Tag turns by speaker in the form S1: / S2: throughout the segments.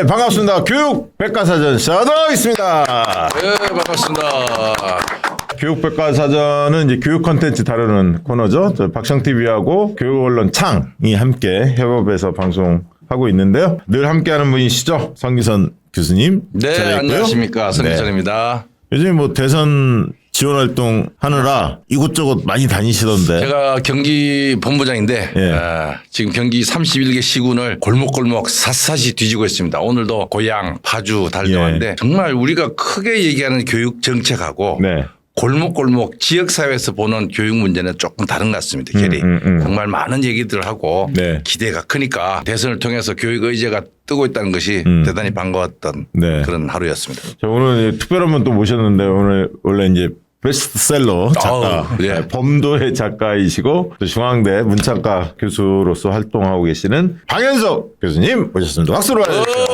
S1: 반갑습니다. 교육 백과사전 시작하도록 하겠습니다.
S2: 네, 반갑습니다.
S1: 교육 백과사전은 이제 교육 콘텐츠 다루는 코너죠. 저 박성TV하고 교육 언론 창이 함께 협업해서 방송하고 있는데요. 늘 함께하는 분이시죠. 성기선 교수님.
S2: 네,
S1: 자리에 있고요.
S2: 안녕하십니까. 성기선입니다.
S1: 요즘 뭐 대선 지원 활동 하느라 이곳저곳 많이 다니시던데.
S2: 제가 경기 본부장인데
S1: 예.
S2: 지금 경기 31개 시군을 골목골목 샅샅이 뒤지고 있습니다. 오늘도 고양, 파주 달려왔는데 정말 우리가 크게 얘기하는 교육 정책하고
S1: 네.
S2: 골목골목 지역사회에서 보는 교육 문제는 조금 다른 것 같습니다. 결이 정말 많은 얘기들을 하고
S1: 네.
S2: 기대가 크니까 대선을 통해서 교육 의제가 뜨고 있다는 것이 대단히 반가웠던
S1: 네.
S2: 그런 하루였습니다.
S1: 자, 오늘 특별한 분 또 모셨는데 오늘 원래 이제 베스트셀러 작가,
S2: 네.
S1: 범도의 작가이시고 또 중앙대 문창과 교수로서 활동하고 계시는 방현석 교수님 모셨습니다. 박수로 맞아주십시오.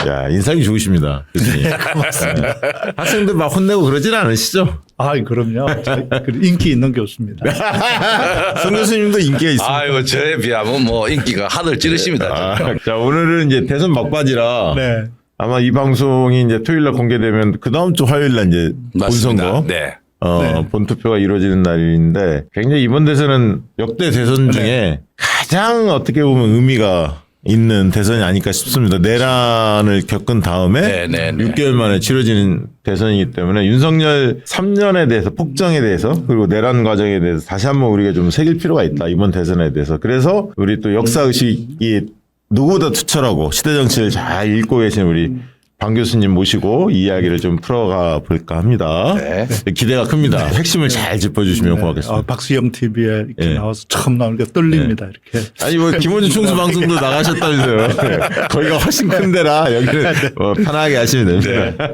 S1: 야, 인상이 좋으십니다, 교수님.
S3: 고맙습니다.
S1: 학생들 막 혼내고 그러진 않으시죠?
S3: 아, 그럼요. 인기 있는 교수입니다.
S1: 송 교수님도 인기가 있습니다.
S2: 아이고 저에 비하면 뭐 인기가 하늘 찌르십니다.
S1: 자, 오늘은 이제 대선 막바지라
S3: 네.
S1: 아마 이 방송이 이제 토요일날 공개되면 그 다음 주 화요일날 이제
S2: 맞습니다.
S1: 본선거.
S2: 네.
S1: 본투표가 이루어지는 날인데 굉장히 이번 대선은 역대 대선 중에 가장 어떻게 보면 의미가 있는 대선이 아닐까 싶습니다. 내란을 겪은 다음에
S2: 네.
S1: 6개월 만에 치러지는 대선이기 때문에 윤석열 3년에 대해서 폭정에 대해서 그리고 내란 과정에 대해서 다시 한번 우리가 좀 새길 필요가 있다. 이번 대선에 대해서. 그래서 우리 또 역사의식이 누구보다 투철하고 시대 정치를 잘 읽고 계신 우리 방 교수님 모시고 이 이야기를 좀 풀어가 볼까 합니다.
S2: 네.
S1: 기대가 큽니다. 핵심을 잘 짚어주시면 고맙겠습니다.
S3: 박수영 TV에 이렇게
S1: 네.
S3: 나와서 처음 나오니까 떨립니다. 이렇게.
S1: 아니 뭐 김원준 총수 방송도 나가셨다면서요. 네. 거기가 훨씬 큰 데라 여기는 뭐 편하게 하시면 됩니다.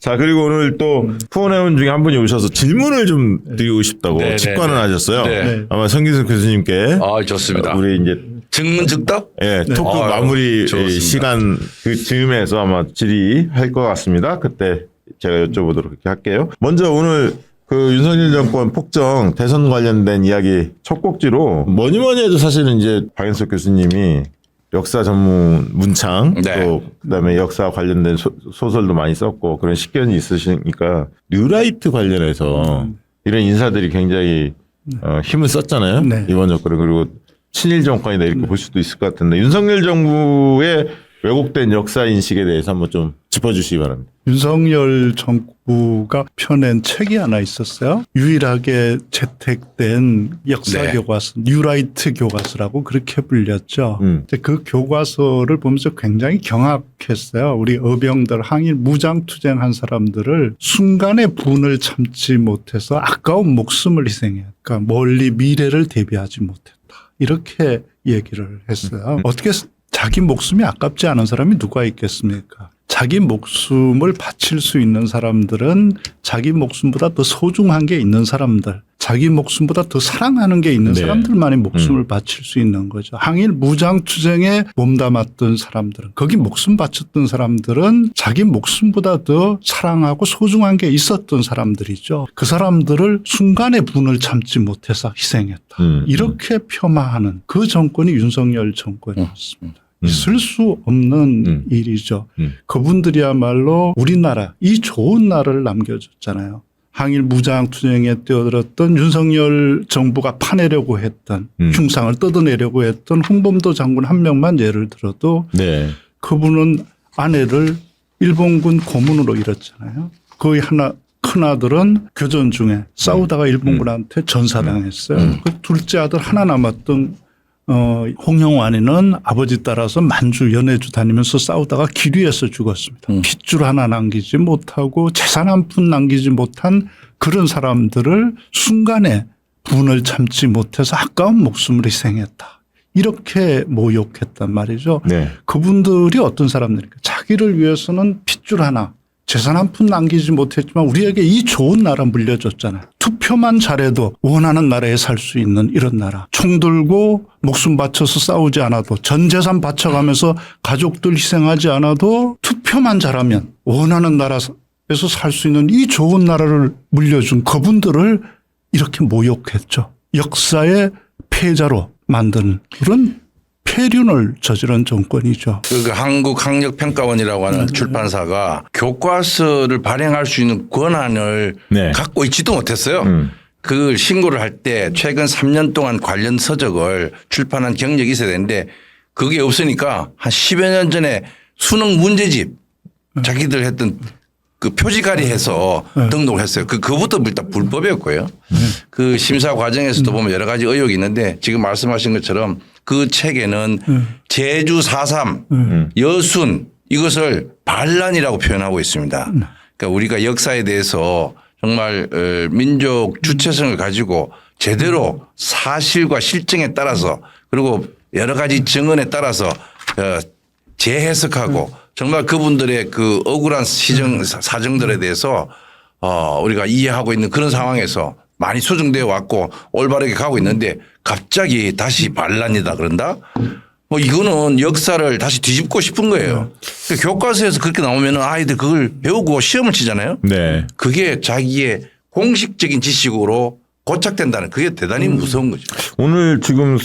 S1: 자, 그리고 오늘 또 후원회원 중에 한 분이 오셔서 질문을 좀 드리고 싶다고
S2: 네,
S1: 직관을
S2: 네.
S1: 하셨어요.
S2: 네.
S1: 아마 성기선 교수님께
S2: 아, 좋습니다.
S1: 우리 이제
S2: 증문즉답?
S1: 토크
S2: 아유,
S1: 마무리
S2: 좋습니다.
S1: 시간 그 즈음에서 아마 질의할 것 같습니다. 그때 제가 여쭤보도록 그렇게 할게요. 먼저 오늘 그 윤석열 정권 폭정 대선 관련된 이야기 첫 곡지로 뭐니 해도 사실은 이제 박현석 교수님이 역사 전문 문창
S2: 네.
S1: 또 그다음에 역사 관련된 소설도 많이 썼고 그런 식견이 있으시니까 뉴라이트 관련해서 이런 인사들이 굉장히 힘을 썼잖아요.
S3: 네.
S1: 이번 정권에. 그리고 친일 정권이다 이렇게 볼 수도 있을 것 같은데 윤석열 정부의 왜곡된 역사 인식에 대해서 한번 좀 짚어주시기 바랍니다.
S3: 윤석열 정부가 펴낸 책이 하나 있었어요. 유일하게 채택된 역사
S2: 네.
S3: 교과서, 뉴라이트 교과서라고 그렇게 불렸죠.
S1: 음.
S3: 그 교과서를 보면서 굉장히 경악했어요. 우리 어병들, 항일 무장투쟁한 사람들을 순간의 분을 참지 못해서 아까운 목숨을 희생해. 그러니까 멀리 미래를 대비하지 못했다. 이렇게 얘기를 했어요. 어떻게 자기 목숨이 아깝지 않은 사람이 누가 있겠습니까? 자기 목숨을 바칠 수 있는 사람들은 자기 목숨보다 더 소중한 게 있는 사람들, 자기 목숨보다 더 사랑하는 게 있는
S1: 네.
S3: 사람들만이 목숨을 바칠 수 있는 거죠. 항일 무장투쟁에 몸담았던 사람들은, 거기 목숨 바쳤던 사람들은 자기 목숨보다 더 사랑하고 소중한 게 있었던 사람들이죠. 그 사람들을 순간의 분을 참지 못해서 희생했다. 이렇게 폄하하는 그 정권이 윤석열 정권이었습니다. 있을 수 없는 일이죠. 그분들이야말로 우리나라, 이 좋은 나라를 남겨줬잖아요. 항일 무장투쟁에 뛰어들었던 윤석열 정부가 파내려고 했던 흉상을 뜯어내려고 했던 홍범도 장군 한 명만 예를 들어도
S1: 네.
S3: 그분은 아내를 일본군 고문으로 잃었잖아요. 거의 큰아들은 교전 중에 싸우다가 일본군한테 전사당했어요. 그 둘째 아들 하나 남았던 홍영환이는 아버지 따라서 만주 연해주 다니면서 싸우다가 길 위에서 죽었습니다. 핏줄 하나 남기지 못하고 재산 한 푼 남기지 못한 그런 사람들을 순간에 분을 참지 못해서 아까운 목숨을 희생했다. 이렇게 모욕했단 말이죠.
S1: 네.
S3: 그분들이 어떤 사람들입니까? 자기를 위해서는 핏줄 하나, 재산 한 푼 남기지 못했지만 우리에게 이 좋은 나라 물려줬잖아요. 투표만 잘해도 원하는 나라에 살 수 있는 이런 나라. 총 들고 목숨 바쳐서 싸우지 않아도 전 재산 바쳐가면서 가족들 희생하지 않아도 투표만 잘하면 원하는 나라에서 살 수 있는 이 좋은 나라를 물려준 그분들을 이렇게 모욕했죠. 역사의 패자로 만드는 그런 폐륜을 저지른 정권이죠.
S2: 그 한국학력평가원이라고 하는 출판사가 교과서를 발행할 수 있는 권한을
S1: 네.
S2: 갖고 있지도 못했어요. 그 신고를 할 때 최근 3년 동안 관련 서적을 출판한 경력이 있어야 되는데 그게 없으니까 한 10여 년 전에 수능 문제집 자기들 했던 그 표지가리 해서 등록을 했어요. 그것부터 일단 불법이었고요. 그 심사 과정에서도 보면 여러 가지 의혹이 있는데 지금 말씀하신 것처럼 그 책에는 제주 4.3 여순 이것을 반란이라고 표현하고 있습니다. 그러니까 우리가 역사에 대해서 정말 민족 주체성을 가지고 제대로 사실과 실정에 따라서 그리고 여러 가지 증언에 따라서 재해석하고 정말 그분들의 그 억울한 사정들에 대해서 우리가 이해하고 있는 그런 상황에서 많이 수정되어 왔고 올바르게 가고 있는데 갑자기 다시 반란이다 그런다? 뭐 이거는 역사를 다시 뒤집고 싶은 거예요. 그러니까 교과서에서 그렇게 나오면 아이들 그걸 배우고 시험을 치잖아요.
S1: 네.
S2: 그게 자기의 공식적인 지식으로 고착된다는 그게 대단히 무서운 거죠.
S1: 오늘 지금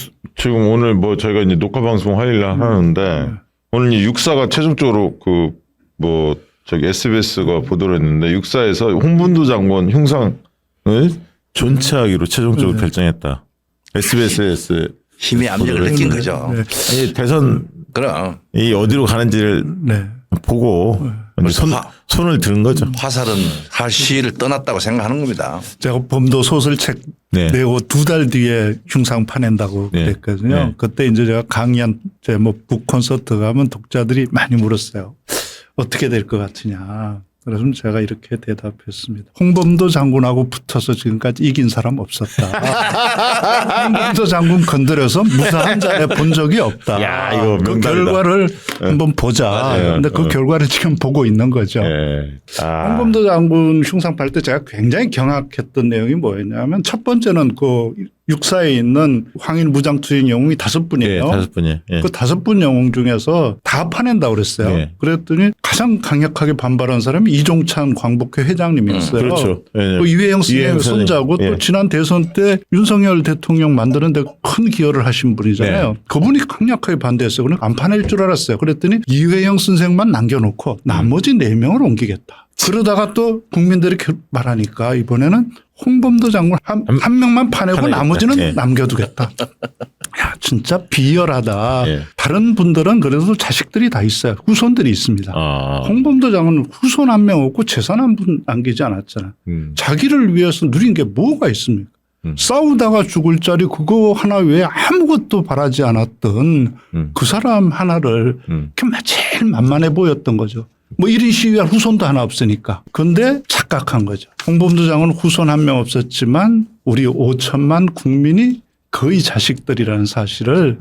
S1: 오늘 뭐 저희가 이제 녹화 방송 화요일 날 하는데 오늘 이 육사가 최종적으로 그 뭐 저기 SBS가 보도를 했는데 육사에서 홍범도 장관 흉상을 존치하기로 최종적으로 결정했다. SBS에서
S2: 힘의 압력을 느낀 거죠.
S1: 이 대선
S2: 그럼
S1: 이 어디로 가는지를
S3: 네.
S1: 보고 이제 손을 드는 거죠.
S2: 화살은 할 시를 떠났다고 생각하는 겁니다.
S3: 제가 범도 소설책
S1: 네.
S3: 내고 2달 뒤에 흉상 파낸다고
S1: 네.
S3: 그랬거든요.
S1: 네.
S3: 그때 이제 제가 강의한 제목 콘서트 가면 독자들이 많이 물었어요. 어떻게 될 것 같으냐. 그래서 제가 이렇게 대답했습니다. 홍범도 장군하고 붙어서 지금까지 이긴 사람 없었다. 홍범도 장군 건드려서 무사한 자네 본 적이 없다.
S1: 야, 이거
S3: 그
S1: 명단이다.
S3: 결과를 한번 보자.
S1: 맞아요.
S3: 그런데 그 결과를 지금 보고 있는 거죠.
S1: 예. 아.
S3: 홍범도 장군 흉상 팔 때 제가 굉장히 경악했던 내용이 뭐였냐면 첫 번째는 그 육사에 있는 황인 무장투쟁 영웅이 5분이에요.
S1: 예, 5분이에요. 예.
S3: 그 5분 영웅 중에서 다 파낸다고 그랬어요.
S1: 네.
S3: 그랬더니 가장 강력하게 반발한 사람이 이종찬 광복회 회장님이었어요.
S1: 그렇죠. 예.
S3: 또 이회영 선생의
S1: 이회영 선생님.
S3: 손자고
S1: 예.
S3: 또 지난 대선 때 윤석열 대통령 만드는 데 큰 기여를 하신 분이잖아요.
S1: 네.
S3: 그분이 강력하게 반대했어요. 그러니까 안 파낼 줄 알았어요. 그랬더니 이회영 선생만 남겨놓고 나머지 4명을 옮기겠다. 그러다가 또 국민들이 말하니까 이번에는 홍범도 장군 한 명만 파내고
S1: 파내겠다.
S3: 나머지는
S1: 예.
S3: 남겨두겠다. 야, 진짜 비열하다.
S1: 예.
S3: 다른 분들은 그래도 자식들이 다 있어요. 후손들이 있습니다.
S1: 아.
S3: 홍범도 장군은 후손 한 명 없고 재산 한 분 남기지 않았잖아요. 자기를 위해서 누린 게 뭐가 있습니까? 싸우다가 죽을 자리 그거 하나 외에 아무것도 바라지 않았던 그 사람 하나를 제일 만만해 보였던 거죠. 뭐 1인 시위할 후손도 하나 없으니까. 그런데 착각한 거죠. 홍범도 장은 후손 한 명 없었지만 우리 5천만 국민이 거의 자식들이라는 사실을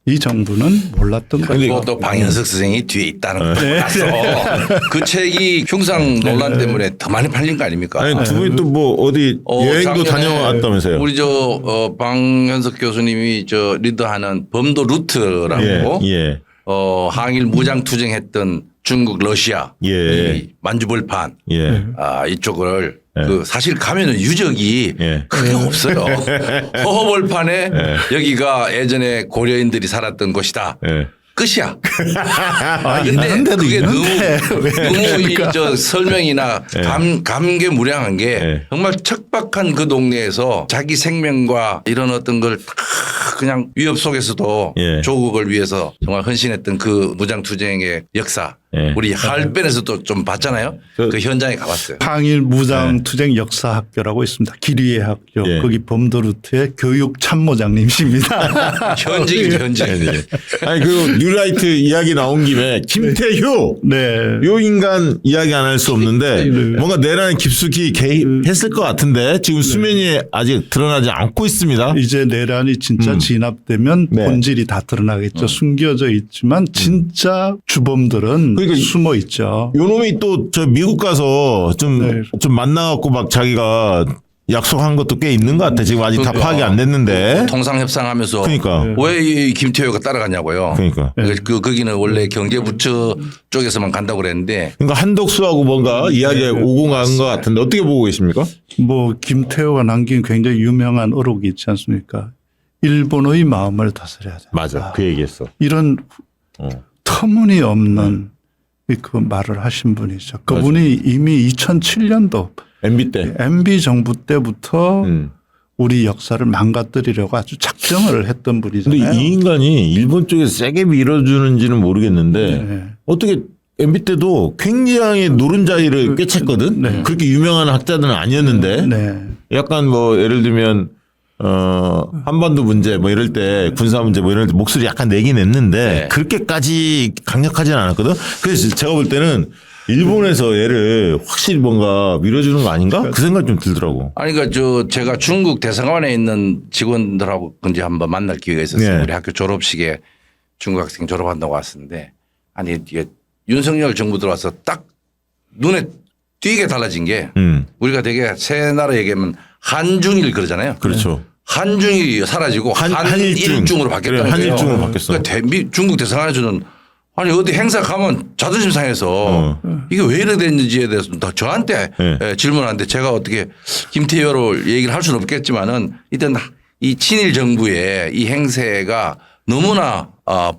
S3: 이 정부는 몰랐던 거죠.
S2: 그리고 또 방현석 선생이 뒤에 있다는 걸 알아서 그 책이 흉상 논란 때문에 더 많이 팔린 거 아닙니까?
S1: 아니, 두 분이 또 뭐 어디 여행도
S2: 작년에
S1: 다녀왔다면서요?
S2: 우리 방현석 교수님이 리더하는 범도 루트라고
S1: 예.
S2: 항일 무장 투쟁했던 중국 러시아
S1: 예.
S2: 이 만주벌판
S1: 예.
S2: 이쪽을
S1: 예.
S2: 그 사실 가면은 유적이
S1: 예.
S2: 크게 없어요. 허허벌판에 여기가 예전에 고려인들이 살았던 곳이다.
S1: 예.
S2: 끝이야.
S3: 있는
S2: 근데
S3: 데도
S2: 그게
S3: 있는데
S2: 너무 이 설명이나 감개무량한 게
S1: 예.
S2: 정말 척박한 그 동네에서 자기 생명과 이런 어떤 걸 다 그냥 위협 속에서도
S1: 예.
S2: 조국을 위해서 정말 헌신했던 그 무장투쟁의 역사.
S1: 예.
S2: 우리 하얼빈에서도 좀 봤잖아요. 그 현장에 가봤어요.
S3: 항일 무장투쟁 역사학교라고 있습니다. 기리의 학교.
S1: 예.
S3: 거기 범도 루트의 교육 참모장님이십니다.
S2: 현직이죠, 현직.
S1: 아니 그 뉴라이트 이야기 나온 김에 김태효
S3: 네.
S1: 요 인간 이야기 안 할 수 없는데 뭔가 내란에 깊숙이 개입했을 것 같은데 지금 수면이 아직 드러나지 않고 있습니다.
S3: 이제 내란이 진짜 진압되면
S1: 네.
S3: 본질이 다 드러나겠죠. 숨겨져 있지만 진짜 주범들은
S1: 그러니까
S3: 숨어 있죠.
S1: 요 놈이 또 저 미국 가서 좀
S3: 네.
S1: 만나갖고 막 자기가 약속한 것도 꽤 있는 것 같아. 지금 아직 다 파악이 안 됐는데.
S2: 통상협상하면서
S1: 그러니까.
S2: 왜 이 김태효가 따라갔냐고요.
S1: 그러니까.
S2: 거기는 원래 경제부처 쪽에서만 간다고 그랬는데
S1: 그러니까 한덕수하고 뭔가 이야기가 오고 간 것 같은데 어떻게 보고 계십니까?
S3: 뭐 김태호가 남긴 굉장히 유명한 어록이 있지 않습니까? 일본의 마음을 다스려야 된다.
S1: 맞아. 그 얘기했어.
S3: 이런
S1: 어.
S3: 터무니없는 그 말을 하신 분이죠. 그분이 이미 2007년도
S1: MB 때.
S3: MB 정부 때부터
S1: 음.
S3: 우리 역사를 망가뜨리려고 아주 작정을 했던 분이잖아요.
S1: 근데 이 인간이 일본 쪽에서 세게 밀어주는지는 모르겠는데
S3: 네.
S1: 어떻게 MB 때도 굉장히 노른자이를 꿰챘거든.
S3: 네.
S1: 그렇게 유명한 학자들은 아니었는데
S3: 네.
S1: 약간 뭐 예를 들면 한반도 문제 뭐 이럴 때 군사 문제 뭐 이럴 때 목소리 약간 내긴 했는데
S2: 네.
S1: 그렇게까지 강력하지는 않았거든. 그래서 제가 볼 때는 일본에서 얘를 확실히 뭔가 밀어주는 거 아닌가? 그 생각 좀 들더라고.
S2: 아니, 그러니까 제가 중국 대사관에 있는 직원들하고 이제 한번 만날 기회가 있었어요.
S1: 네.
S2: 우리 학교 졸업식에 중국 학생 졸업한다고 왔었는데 아니, 이게 윤석열 정부 들어와서 딱 눈에 띄게 달라진 게 우리가 되게 새 나라 얘기하면 한중일 그러잖아요.
S1: 그렇죠.
S2: 한중일이 사라지고 한일중으로 바뀌었다는
S1: 그래,
S2: 거예요.
S1: 한일중으로 바뀌었어.
S2: 그러니까 중국 대사관에서는 아니 어디 행사 가면 자존심 상해서 이게 왜 이래 됐는지에 대해서 다 저한테
S1: 네.
S2: 질문하는데 제가 어떻게 김태효로 얘기를 할 수는 없겠지만은 일단 이 친일 정부의 이 행세가 너무나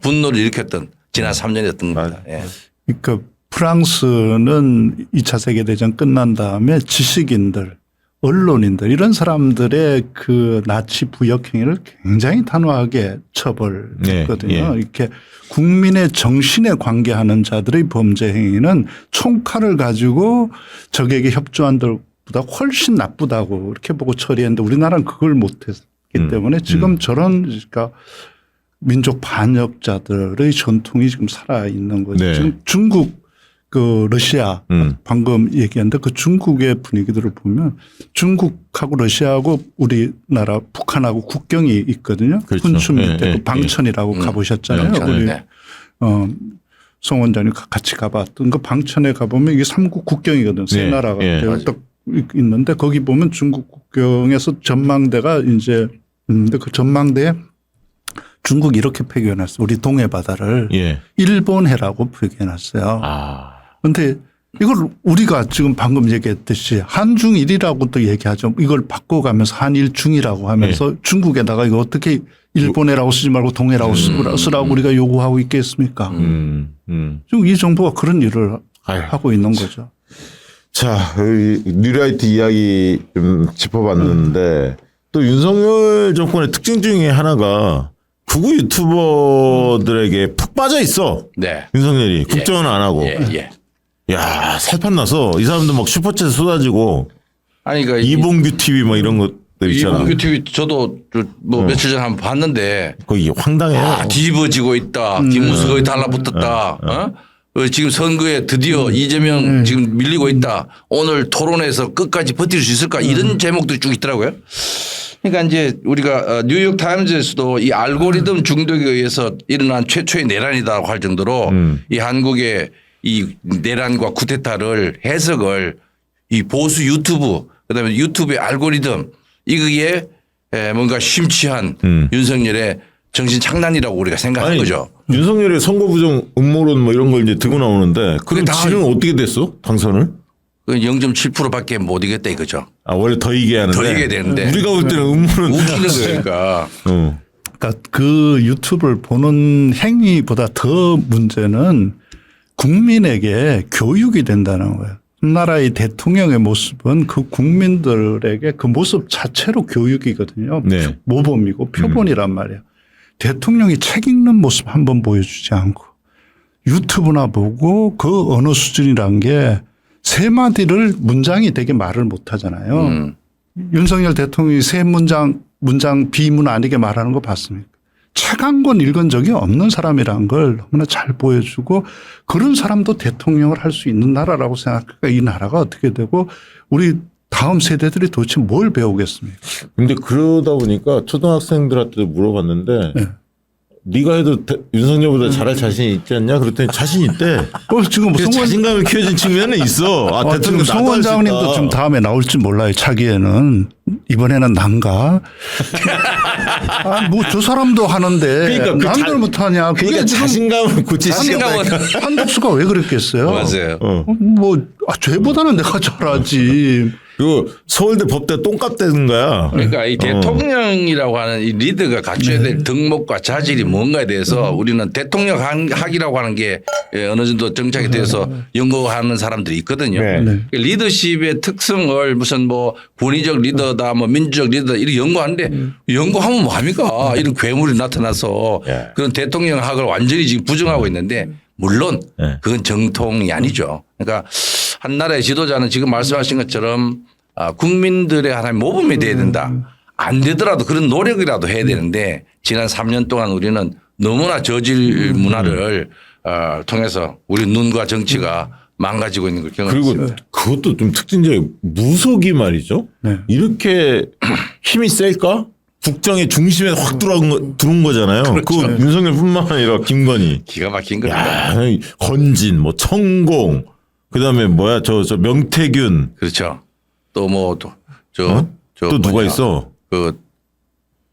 S2: 분노를 일으켰던 지난 3년이었던 겁니다. 예.
S3: 그러니까 프랑스는 2차 세계대전 끝난 다음에 지식인들, 언론인들 이런 사람들의 그 나치 부역 행위를 굉장히 단호하게 처벌했거든요.
S1: 예, 예.
S3: 이렇게 국민의 정신에 관계하는 자들의 범죄 행위는 총칼을 가지고 적에게 협조한 들보다 훨씬 나쁘다고 이렇게 보고 처리했는데 우리나라는 그걸 못했기 때문에 지금 저런 그러니까 민족 반역자들의 전통이 지금 살아 있는 거죠.
S1: 네.
S3: 지금 중국 그 러시아 방금 얘기했는데 그 중국의 분위기들을 보면 중국하고 러시아하고 우리나라 북한하고 국경이 있거든요.
S1: 그렇죠.
S3: 훈춘 밑에
S1: 예, 예,
S3: 그 방천이라고 가보셨잖아요.
S2: 방천,
S3: 우리
S2: 네.
S3: 송 원장님 같이 가봤던 그 방천에 가보면 이게 삼국 국경이거든. 세
S1: 네,
S3: 나라가
S1: 예.
S3: 딱 있는데 거기 보면 중국 국경에서 전망대가 이제 있는데 그 전망대에 중국이 이렇게 표기해놨어요. 우리 동해 바다를
S1: 예.
S3: 일본해라고 표기해놨어요.
S1: 아.
S3: 그런데 이걸 우리가 지금 방금 얘기했듯이 한중일이라고 또 얘기하죠. 이걸 바꿔가면서 한일중이라고 하면서 중국에다가 이거 어떻게 일본해라고 쓰지 말고 동해라고 쓰라고 우리가 요구하고 있겠습니까? 지금 이 정부가 그런 일을
S1: 아유.
S3: 하고 있는 거죠.
S1: 자, 뉴라이트 이야기 좀 짚어봤는데 또 윤석열 정권의 특징 중에 하나가 극우 유튜버들에게 푹 빠져 있어.
S2: 네.
S1: 윤석열이 국정은 안 하고.
S2: 예.
S1: 야, 살판 나서 이 사람들 막 슈퍼챗 쏟아지고
S2: 아니, 그러니까
S1: 이봉규 TV 막 이런 것들 있잖아.
S2: 이봉규 TV 저도 뭐 며칠 전에 한번 봤는데
S1: 거기 황당해요.
S2: 뒤집어지고 있다. 뒷모습 거의 달라붙었다. 지금 선거에 드디어 이재명 지금 밀리고 있다. 오늘 토론에서 끝까지 버틸 수 있을까? 이런 제목들이 쭉 있더라고요. 그러니까 이제 우리가 뉴욕 타임즈에서도 이 알고리즘 중독에 의해서 일어난 최초의 내란이라고 할 정도로 이 한국의 이 내란과 쿠데타를 해석을 이 보수 유튜브 그다음에 유튜브의 알고리즘 이거에 뭔가 심취한 윤석열의 정신 장난이라고 우리가 생각하는 거죠.
S1: 윤석열의 선거 부정 음모론 뭐 이런 걸 이제 들고 나오는데 그럼
S2: 다
S1: 지는 어떻게 됐어? 당선을?
S2: 0.7%밖에 못 이겼다 이거죠.
S1: 아, 원래 더 이겨야 하는데.
S2: 더 이겨야 되는데.
S1: 우리가 볼 때는 음모론.
S2: 웃기는 거니까.
S3: 그러니까 그 유튜브를 보는 행위보다 더 문제는 국민에게 교육이 된다는 거예요. 나라의 대통령의 모습은 그 국민들에게 그 모습 자체로 교육이거든요.
S1: 네.
S3: 모범이고 표본이란 말이에요. 대통령이 책 읽는 모습 한번 보여주지 않고 유튜브나 보고 그 언어 수준이란 게 세 마디를 문장이 되게 말을 못 하잖아요. 윤석열 대통령이 세 문장 비문 아니게 말하는 거 봤습니까? 책 한 권 읽은 적이 없는 사람이란 걸 너무나 잘 보여주고 그런 사람도 대통령을 할 수 있는 나라라고 생각하니까 이 나라가 어떻게 되고 우리 다음 세대들이 도대체 뭘 배우겠습니까?
S1: 근데 그러다 보니까 초등학생들한테도 물어봤는데 네가 해도 윤석열보다 잘할 자신이 있지 않냐? 그랬더니 자신 있대.
S3: 지금
S1: 그래서 자신감을 키워준 측면은 있어. 아,
S3: 지금
S1: 대통령
S3: 송
S1: 나도 할수 있다.
S3: 원장님도 좀 다음에 나올지 몰라요. 차기에는 이번에는 난가. 뭐 저 사람도 하는데
S1: 그러니까 그
S3: 남들 못하냐. 그게
S1: 그러니까
S3: 지금
S1: 자신감을 고치시겠다.
S3: 한덕수가 왜 그랬겠어요?
S2: 맞아요.
S3: 뭐 죄보다는 내가 잘하지.
S1: 그 서울대 법대 똥값 되는 거야.
S2: 그러니까 이 대통령이라고 하는 이 리더가 갖춰야 될 덕목과 자질이 뭔가에 대해서 우리는 대통령 학이라고 하는 게 어느 정도 정착이 돼서 연구하는 사람들이 있거든요.
S1: 네.
S2: 그러니까 리더십의 특성을 무슨 뭐 권위적 리더다 뭐 민주적 리더다 이렇게 연구하는데 연구하면 뭐합니까? 이런 괴물이 나타나서
S1: 예.
S2: 그런 대통령 학을 완전히 지금 부정하고 있는데 물론
S1: 예.
S2: 그건 정통이 아니죠. 그러니까 한 나라의 지도자는 지금 말씀하신 것처럼 국민들의 하나의 모범이 돼야 된다. 안 되더라도 그런 노력이라도 해야 되는데 지난 3년 동안 우리는 너무나 저질 문화를 통해서 우리 눈과 정치가 망가지고 있는 걸 경험했습니다.
S1: 그리고 그것도 좀 특징적인 무속이 말이죠.
S3: 네.
S1: 이렇게 힘이 셀까? 국정의 중심에 확 들어온 거잖아요. 그
S2: 그렇죠.
S1: 윤석열뿐만 아니라 김건희.
S2: 기가 막힌 겁니다.
S1: 야, 건진, 뭐 천공, 그다음에 뭐야 저 명태균.
S2: 그렇죠. 또 뭐 또
S1: 또 누가 있어?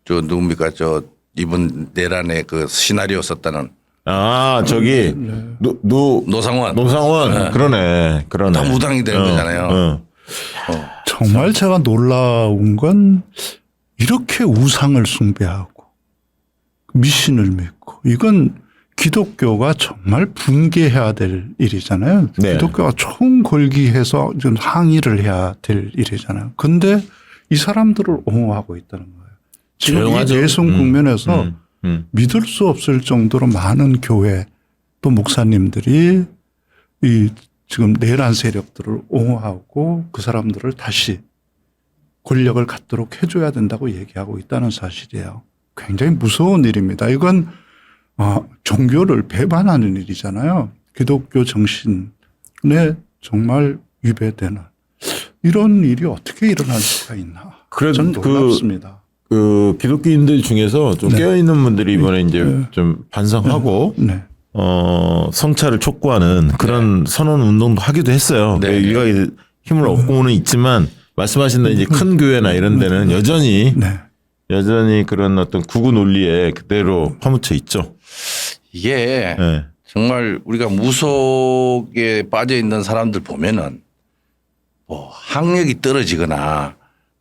S2: 저 누굽니까 저 이분 내란의 그 시나리오 썼다는
S1: 아 저기
S2: 노상원.
S1: 노상원. 그러네.
S2: 다 무당이 되는 거잖아요.
S3: 정말 제가 놀라운 건 이렇게 우상을 숭배하고 미신을 믿고 이건 기독교가 정말 분개해야 될 일이잖아요.
S1: 네.
S3: 기독교가 총 걸기해서 좀 항의를 해야 될 일이잖아요. 근데 이 사람들을 옹호하고 있다는 거예요. 지금
S1: 조용하죠.
S3: 이 내성 국면에서 믿을 수 없을 정도로 많은 교회 또 목사님들이 이 지금 내란 세력들을 옹호하고 그 사람들을 다시 권력을 갖도록 해줘야 된다고 얘기하고 있다는 사실이에요. 굉장히 무서운 일입니다. 이건 종교를 배반하는 일이잖아요. 기독교 정신에 정말 위배되는 이런 일이 어떻게 일어날 수가 있나.
S1: 그래도
S3: 저는 놀랍습니다.
S1: 그 기독교인들 중에서 좀 깨어 있는 분들이 이번에 이제 좀 반성하고
S3: 네.
S1: 성찰을 촉구하는 그런 선언 운동도 하기도 했어요.
S2: 네.
S1: 우리가 힘을 얻고는 있지만 말씀하신 대로 이제 큰 교회나 이런 데는 여전히 그런 어떤 구구 논리에 그대로 파묻혀 있죠.
S2: 이게
S1: 네.
S2: 정말 우리가 무속에 빠져 있는 사람들 보면은 뭐 학력이 떨어지거나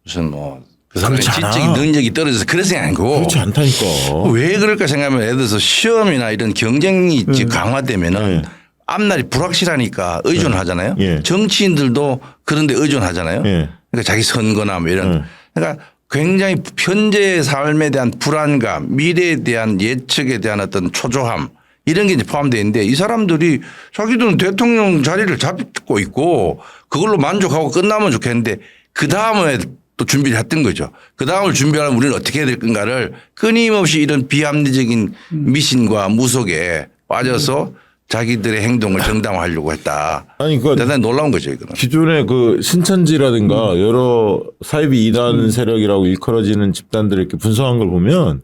S2: 무슨 뭐 그 사람의
S1: 그렇지 않아.
S2: 지적인 능력이 떨어져서 그래서 아니고
S1: 그렇지 않다니까.
S2: 왜 그럴까 생각하면 예를 들어서 시험이나 이런 경쟁이 강화되면은 앞날이 불확실하니까 의존하잖아요.
S1: 예.
S2: 정치인들도 그런데 의존하잖아요.
S1: 예.
S2: 그러니까 자기 선거나 뭐 이런. 그러니까 굉장히 현재의 삶에 대한 불안감, 미래에 대한 예측에 대한 어떤 초조함 이런 게 이제 포함되어 있는데 이 사람들이 자기들은 대통령 자리를 잡고 있고 그걸로 만족하고 끝나면 좋겠는데 그 다음에 또 준비를 했던 거죠. 그 다음을 준비하려면 우리는 어떻게 해야 될 건가를 끊임없이 이런 비합리적인 미신과 무속에 빠져서 자기들의 행동을 정당화하려고 했다.
S1: 아니, 그
S2: 대단히 놀라운 거죠, 이거는.
S1: 기존의 그 신천지라든가 여러 사이비 이단 세력이라고 일컬어지는 집단들을 이렇게 분석한 걸 보면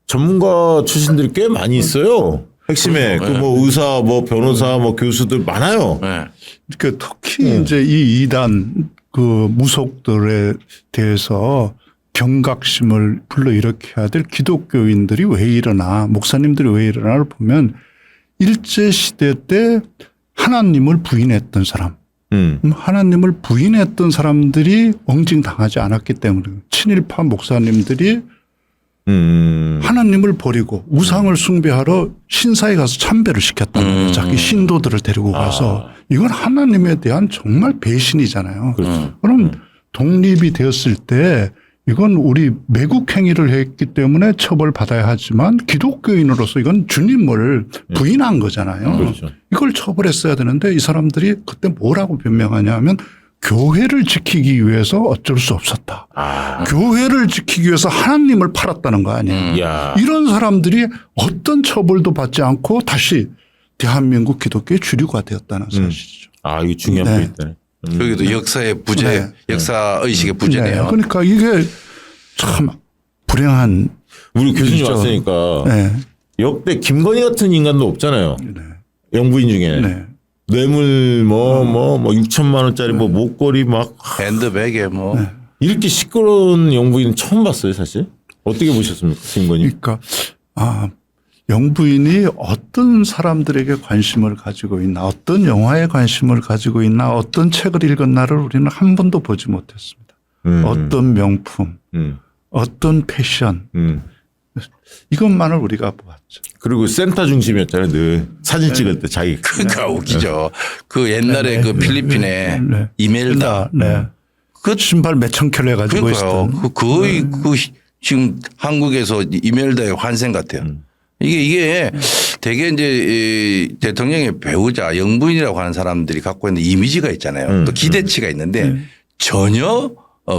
S1: 전문가 출신들이 꽤 많이 있어요. 핵심에 그 뭐 의사, 뭐 변호사, 뭐 교수들 많아요.
S2: 네.
S3: 그러니까 특히 이제 이 이단 그 무속들에 대해서 경각심을 불러일으켜야 될 기독교인들이 왜 일어나, 목사님들이 왜 일어나를 보면 일제 시대 때 하나님을 부인했던 사람, 하나님을 부인했던 사람들이 엉징당하지 않았기 때문에 친일파 목사님들이 하나님을 버리고 우상을 숭배하러 신사에 가서 참배를 시켰다는 거예요. 자기 신도들을 데리고 가서. 이건 하나님에 대한 정말 배신이잖아요. 그럼 독립이 되었을 때 이건 우리 매국 행위를 했기 때문에 처벌받아야 하지만 기독교인으로서 이건 주님을 부인한 거잖아요.
S1: 그렇죠.
S3: 이걸 처벌했어야 되는데 이 사람들이 그때 뭐라고 변명하냐 하면 교회를 지키기 위해서 어쩔 수 없었다. 교회를 지키기 위해서 하나님을 팔았다는 거 아니에요.
S1: 야.
S3: 이런 사람들이 어떤 처벌도 받지 않고 다시 대한민국 기독교의 주류가 되었다는 사실이죠.
S1: 아, 이게 중요한
S3: 네.
S1: 포인트네.
S2: 여기도 역사의 부재,
S3: 네.
S2: 역사 의식의 부재네요.
S3: 네. 그러니까 이게 참 불행한
S1: 우리 교수님
S3: 일이죠.
S1: 왔으니까
S3: 네.
S1: 역대 김건희 같은 인간도 없잖아요. 영부인 중에.
S3: 네.
S1: 뇌물 뭐 6천만 원짜리 뭐 목걸이 막
S2: 핸드백에 뭐.
S1: 이렇게 시끄러운 영부인 처음 봤어요, 사실. 어떻게 보셨습니까, 김건희?
S3: 그러니까 영부인이 어떤 사람들에게 관심을 가지고 있나, 어떤 영화에 관심을 가지고 있나, 어떤 책을 읽었나를 우리는 한 번도 보지 못했습니다. 어떤 명품, 어떤 패션, 이것만을 우리가 보았죠.
S1: 그리고 센터 중심이었잖아요. 늘 사진 찍을 때 자기.
S2: 그러니까 웃기죠. 그 옛날에 그 필리핀에 이멜다.
S3: 그 신발 몇천 켤레 가지고
S2: 그러니까요.
S3: 있었던.
S2: 그 거의 그 지금 한국에서 이멜다의 환생 같아요. 이게 되게 이제 이 대통령의 배우자 영부인이라고 하는 사람들이 갖고 있는 이미지가 있잖아요. 또 기대치가 있는데 전혀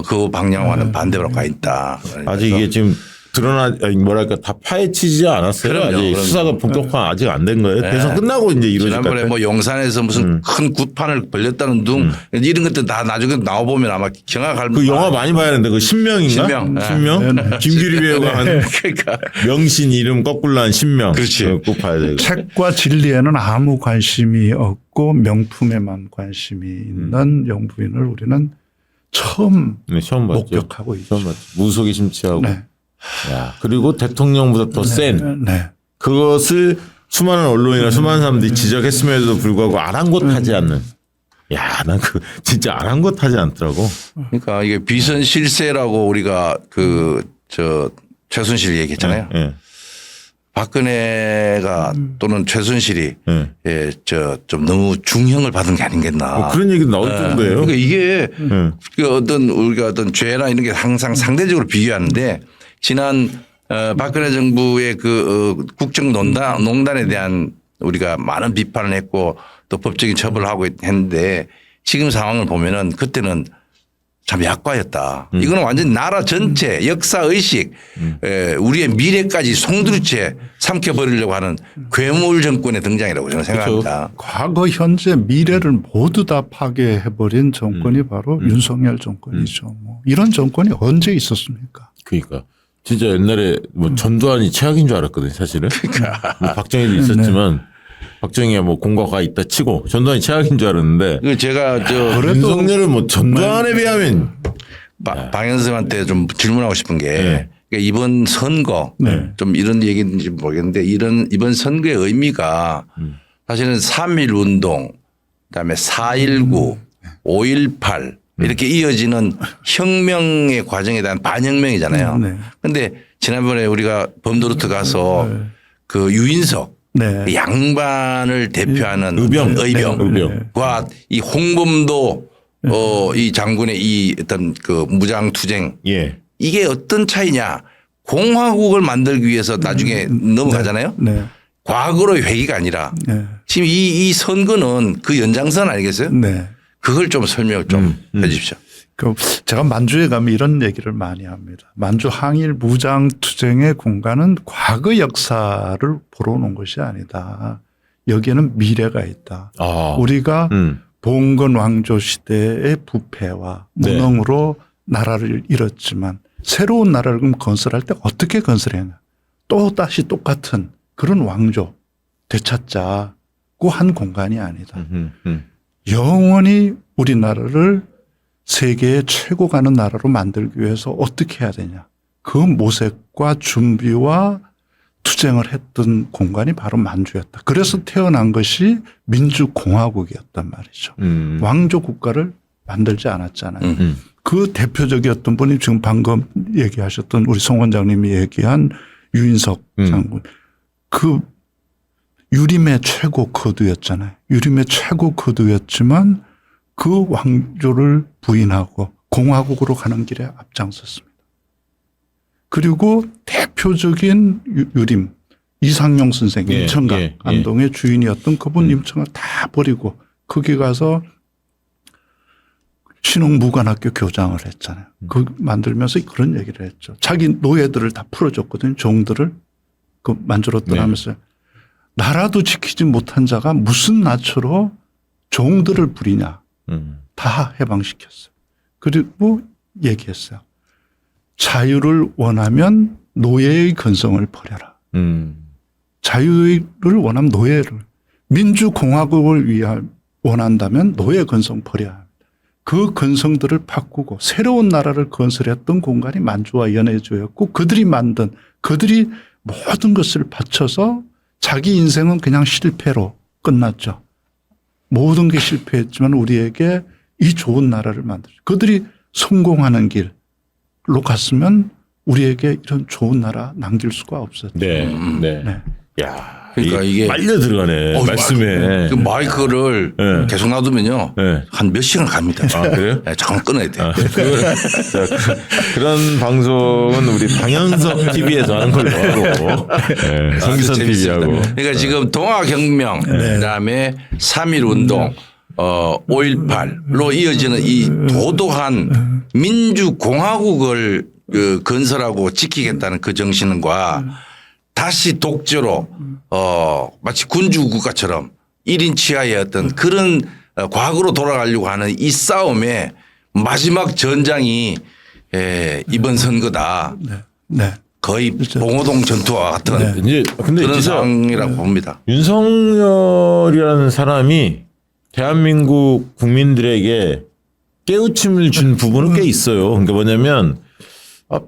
S2: 그 방향과는 반대로 가 있다.
S1: 아직 이게 지금 드러나 뭐랄까 다 파헤치지 않았어요.
S2: 그럼요,
S1: 아직
S2: 그럼요.
S1: 수사가 본격화 아직 안 된 거예요. 대선 끝나고 이제 이루어질 것
S2: 지난번에
S1: 같아요.
S2: 뭐 용산에서 무슨 큰 굿판을 벌렸다는 둥 이런 것들 다 나중에 나와 보면 아마 경악할.
S1: 그 영화 많이 봐야 되는데 그 신명인가?
S2: 신명. 네.
S1: 신명? 김규리 배우가 한
S2: 그러니까
S1: 명신 이름 거꾸로 한 신명.
S2: 그렇지.
S1: 그거 꼭 봐야 되고.
S3: 책과 진리에는 아무 관심이 없고 명품에만 관심이 있는 영부인을 우리는 처음
S1: 네, 처음 봤죠.
S3: 목격하고 있죠.
S1: 처음 봤죠. 무속이 심취하고.
S3: 네.
S1: 야, 그리고 대통령보다 더 센.
S3: 네.
S1: 그것을 수많은 언론이나 수많은 사람들이 지적했음에도 불구하고 아랑곳하지 않는. 야, 난 그 진짜 아랑곳하지 않더라고.
S2: 그러니까 이게 비선 실세라고 우리가 그 저 최순실 얘기했잖아요.
S1: 예.
S2: 박근혜가 또는 최순실이
S1: 예.
S2: 예, 저 좀 너무 중형을 받은 게 아닌겠나.
S1: 뭐 그런 얘기도 나올 정도예요.
S2: 그러니까 이게
S1: 예.
S2: 그 어떤 우리가 어떤 죄나 이런 게 항상 상대적으로 비교하는데 지난 박근혜 정부의 그 국정농단에 대한 우리가 많은 비판을 했고 또 법적인 처벌을 하고 했는데 지금 상황을 보면은 그때는 참 약과였다. 이거는 완전 나라 전체 역사 의식 우리의 미래까지 송두리째 삼켜버리려고 하는 괴물 정권의 등장이라고 저는 생각합니다.
S3: 과거, 현재, 미래를 모두 다 파괴해버린 정권이 바로 윤석열 정권이죠. 뭐 이런 정권이 언제 있었습니까?
S1: 그러니까 진짜 옛날에 뭐 전두환이 최악인 줄 알았거든요, 사실은. 뭐 박정희도 있었지만 박정희가 뭐 공과가 있다 치고 전두환이 최악인 줄 알았는데
S2: 그 제가 저
S1: 윤석열은 뭐 전두환에 비하면
S2: 방현승한테 좀 질문하고 싶은 게 그러니까 이번 선거 좀 이런 얘기인지 모르겠는데 이번 선거의 의미가 사실은 3.1 운동 그다음에 4.19 5.18 이렇게 이어지는 혁명의 과정에 대한 반혁명이잖아요. 그런데 지난번에 우리가 범도르트 가서 그 유인석
S3: 네.
S2: 양반을 대표하는 의병과 이 홍범도 이 장군의 이 어떤 그 무장투쟁
S1: 예.
S2: 이게 어떤 차이냐. 공화국을 만들기 위해서 나중에 넘어가잖아요.
S3: 네.
S2: 과거로의 회귀가 아니라 지금 이 선거는 그 연장선 아니겠어요?
S3: 네.
S2: 그걸 좀 설명을 좀 해 주십시오.
S3: 그 제가 만주에 가면 이런 얘기를 많이 합니다. 만주 항일 무장 투쟁의 공간은 과거 역사를 보러 오는 것이 아니다. 여기에는 미래가 있다.
S1: 아.
S3: 우리가 봉건 왕조 시대의 부패와 무능으로 나라를 잃었지만 새로운 나라를 건설할 때 어떻게 건설했냐. 또 다시 똑같은 그런 왕조 되찾자고 한 공간이 아니다. 영원히 우리나라를 세계의 최고 가는 나라로 만들기 위해서 어떻게 해야 되냐. 그 모색과 준비와 투쟁을 했던 공간이 바로 만주였다. 그래서 태어난 것이 민주공화국이었단 말이죠. 왕조 국가를 만들지 않았잖아요. 그 대표적이었던 분이 지금 방금 얘기하셨던 우리 송 원장님이 얘기한 유인석 장군. 그 유림의 최고 거두였잖아요. 유림의 최고 거두였지만 그 왕조를 부인하고 공화국으로 가는 길에 앞장섰습니다. 그리고 대표적인 유림 이상용 선생 임청각 안동의 주인이었던 그분 임청각 다 버리고 거기 가서 신흥무관학교 교장을 했잖아요. 그 만들면서 그런 얘기를 했죠. 자기 노예들을 다 풀어줬거든요. 종들을 그 만주로 떠나면서 나라도 지키지 못한 자가 무슨 낯으로 종들을 부리냐. 다 해방시켰어요. 그리고 얘기했어요. 자유를 원하면 노예의 근성을 버려라. 자유를 원하면 노예를. 민주공화국을 원한다면 노예 근성 버려야 합니다. 그 근성들을 바꾸고 새로운 나라를 건설했던 공간이 만주와 연해주였고 그들이 만든 그들이 모든 것을 바쳐서 자기 인생은 그냥 실패로 끝났죠. 모든 게 실패했지만 우리에게 이 좋은 나라를 만들죠. 그들이 성공하는 길로 갔으면 우리에게 이런 좋은 나라 남길 수가 없었죠.
S1: 네. 네.
S3: 네.
S1: 야.
S2: 그러니까 이게
S1: 빨려 들어가네. 말씀에.
S2: 그 마이크를
S1: 네.
S2: 계속 놔두면요.
S1: 네.
S2: 한 몇 시간 갑니다.
S1: 아, 그래요?
S2: 네, 잠깐 끊어야 돼요.
S1: 그런 방송은 우리 방현석 TV에서 하는 걸로 하고, 네, 성기선
S2: 재밌습니다.
S1: TV하고.
S2: 그러니까 지금 동아혁명, 그다음에 3.1 운동, 5.18로 이어지는 이 도도한 민주공화국을 건설하고 지키겠다는 그 정신과 다시 독재로 마치 군주국가처럼 1인 치하의 어떤 그런 과거로 돌아가려고 하는 이 싸움의 마지막 전장이 이번 선거다.
S3: 네.
S2: 거의 봉오동 전투와 같은
S1: 이제 근데
S2: 그런
S1: 진짜
S2: 상황이라고 봅니다.
S1: 윤석열이라는 사람이 대한민국 국민들에게 깨우침을 준 부분은 꽤 있어요. 그러니까 뭐냐면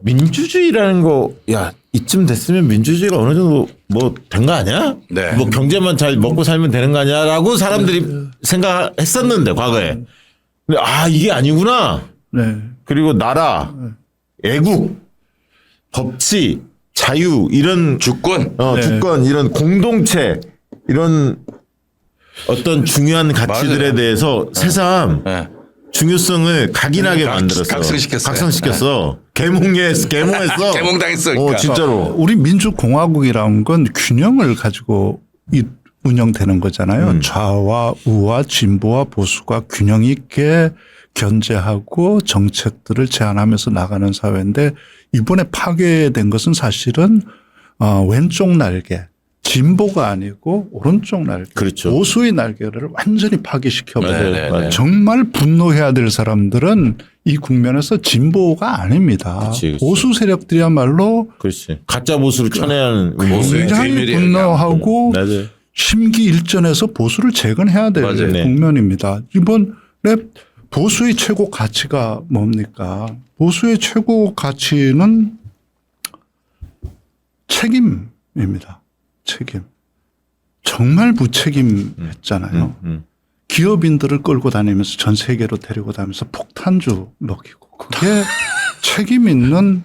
S1: 민주주의라는 거, 야, 이쯤 됐으면 민주주의가 어느 정도 뭐 된 거 아니야?
S2: 네.
S1: 뭐 경제만 잘 먹고 살면 되는 거 아니야라고 사람들이 생각했었는데 과거에. 근데 이게 아니구나.
S3: 네.
S1: 그리고 나라, 애국, 법치, 자유 이런
S2: 주권.
S1: 주권 이런 공동체 이런 어떤 중요한 가치들에
S2: 맞아요.
S1: 대해서 새삼
S2: 네.
S1: 중요성을 각인하게 만들었어.
S2: 각성시켰어요.
S1: 각성시켰어. 개몽했어.
S2: 개몽당했어. 그러니까.
S1: 진짜로.
S3: 우리 민주공화국이라는 건 균형을 가지고 운영되는 거잖아요. 좌와 우와 진보와 보수가 균형 있게 견제하고 정책들을 제안하면서 나가는 사회인데 이번에 파괴된 것은 사실은 왼쪽 날개 진보가 아니고 오른쪽 날개
S1: 그렇죠.
S3: 보수의 날개를 완전히 파괴시켜버려요.
S2: 네, 네, 네.
S3: 정말 분노해야 될 사람들은 이 국면에서 진보가 아닙니다.
S1: 그치.
S3: 보수 세력들이야말로
S1: 그렇지. 가짜 보수를 쳐내야 하는
S2: 보수의
S3: 굉장히
S2: 괴멸이에요,
S3: 분노하고
S1: 맞아요.
S3: 심기일전에서 보수를 재건해야 될
S2: 맞아요.
S1: 네.
S3: 국면입니다. 이번에 보수의 최고 가치가 뭡니까? 보수의 최고 가치는 책임입니다. 책임. 정말 무책임했잖아요. 기업인들을 끌고 다니면서 전 세계로 데리고 다니면서 폭탄주 먹이고 그게 책임 있는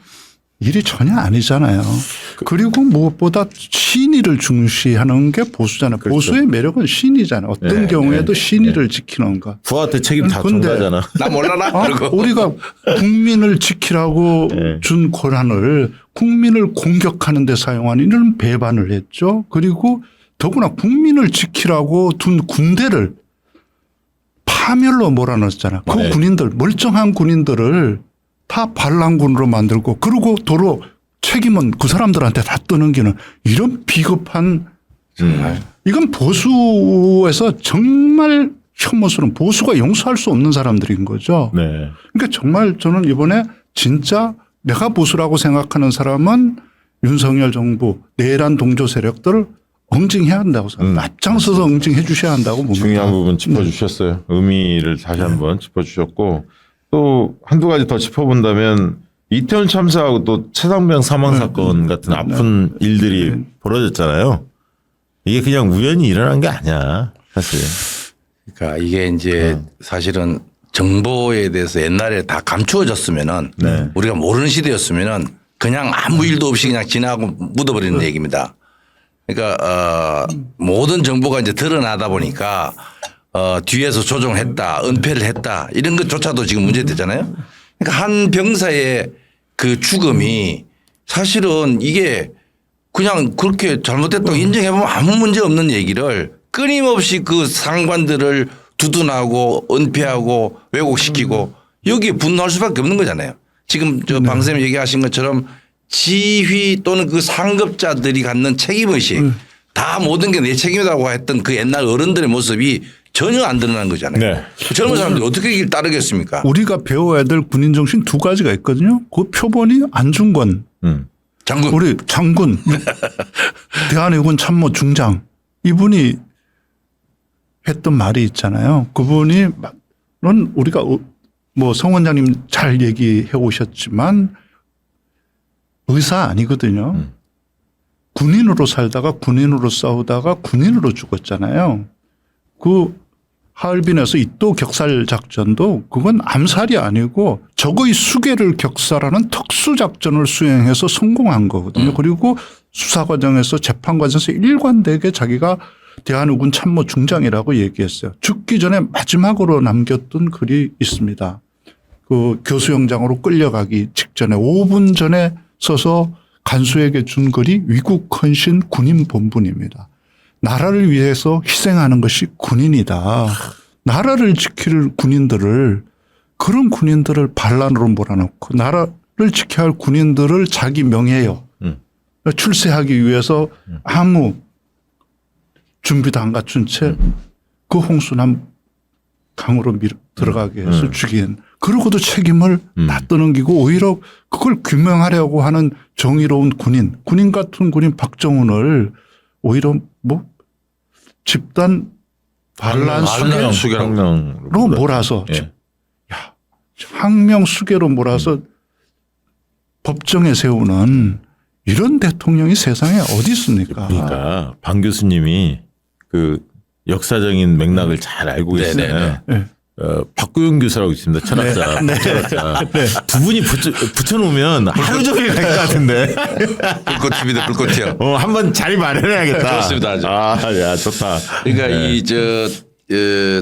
S3: 일이 전혀 아니잖아요. 그리고 무엇보다 신의를 중시하는 게 보수잖아요.
S1: 그렇죠.
S3: 보수의 매력은 신의잖아요. 어떤
S1: 네,
S3: 경우에도
S1: 네,
S3: 신의를 지키는 것.
S1: 부하한테 책임 다
S3: 근데
S1: 전가하잖아.
S2: 나 몰라라. 그러고.
S3: 우리가 국민을 지키라고
S1: 네.
S3: 준 권한을 국민을 공격하는 데 사용한 이런 배반을 했죠. 그리고 더구나 국민을 지키라고 둔 군대를 파멸로 몰아넣었잖아요. 그
S1: 네.
S3: 군인들 멀쩡한 군인들을 다 반란군으로 만들고 그리고 도로 책임은 그 사람들한테 다 떠넘기는 이런 비겁한 이건 보수에서 정말 혐오스러운 보수가 용서할 수 없는 사람들인 거죠.
S1: 네.
S3: 그러니까 정말 저는 이번에 진짜 내가 보수라고 생각하는 사람은 윤석열 정부 내란 동조 세력들을 응징해야 한다고 생각합니다. 앞장서서 응징해 주셔야 한다고 봅니다.
S1: 중요한 부분 짚어주셨어요. 의미를 다시 한번 짚어주셨고 또 한두 가지 더 짚어본다면 이태원 참사하고 또 최상병 사망 사건 같은 아픈 일들이 벌어졌잖아요. 이게 그냥 우연히 일어난 게 아니야, 사실.
S2: 그러니까 이게 이제 사실은 정보에 대해서 옛날에 다 감추어졌으면은
S1: 네.
S2: 우리가 모르는 시대였으면은 그냥 아무 일도 없이 그냥 지나고 묻어버리는 얘기입니다. 그러니까 모든 정보가 이제 드러나다 보니까 뒤에서 조종했다, 은폐를 했다 이런 것조차도 지금 문제되잖아요. 그러니까 한 병사의 그 죽음이 사실은 이게 그냥 그렇게 잘못됐다고 인정해보면 아무 문제 없는 얘기를 끊임없이 그 상관들을 두둔하고 은폐하고 왜곡시키고 여기에 분노할 수밖에 없는 거잖아요. 지금 저 방쌤이 얘기하신 것처럼 지휘 또는 그 상급자들이 갖는 책임의식 다 모든 게 내 책임이라고 했던 그 옛날 어른들의 모습이 전혀 안 드러난 거잖아요.
S1: 네.
S2: 젊은 사람들이 어떻게 이길 따르겠습니까?
S3: 우리가 배워야 될 군인 정신 두 가지가 있거든요. 그 표본이 안중근
S2: 장군.
S3: 우리 장군 대한해군 참모 중장 이분이 했던 말이 있잖아요. 그분이 는 우리가 뭐 성 원장님 잘 얘기해 오셨지만 의사 아니거든요. 군인으로 살다가 군인으로 싸우다가 군인으로 죽었잖아요. 그 하얼빈에서 이또 격살 작전도 그건 암살이 아니고 적의 수계를 격살하는 특수작전을 수행해서 성공한 거거든요. 그리고 수사 과정에서 재판 과정에서 일관되게 자기가 대한우군 참모 중장이라고 얘기했어요. 죽기 전에 마지막으로 남겼던 글이 있습니다. 그 교수영장으로 끌려가기 직전에 5분 전에 써서 간수에게 준 글이 위국 헌신 군인 본분입니다. 나라를 위해서 희생하는 것이 군인이다. 나라를 지킬 군인들을 그런 군인들을 반란으로 몰아넣고 나라를 지켜야 할 군인들을 자기 명예요. 출세하기 위해서 아무 준비도 안 갖춘 채 그 홍수남 강으로 들어가게 해서 죽인 그러고도 책임을 다 떠넘기고 오히려 그걸 규명하려고 하는 정의로운 군인 같은 군인 박정훈을 오히려 뭐 집단 반란 수계로 몰아서
S1: 예.
S3: 야, 항명 수계로 몰아서 법정에 세우는 이런 대통령이 세상에 어디 있습니까?
S1: 그러니까 방 교수님이 그 역사적인 맥락을 잘 알고 계시잖아요.
S3: 네.
S1: 박구영 교수라고 있습니다. 철학자. 철학자. 두 분이 붙여놓으면 하루 종일 갈 것 같은데.
S2: 불꽃TV도 불꽃이요.
S1: 한번 자리 마련해야겠다.
S2: 좋습니다. 아주.
S1: 야, 좋다.
S2: 그러니까 이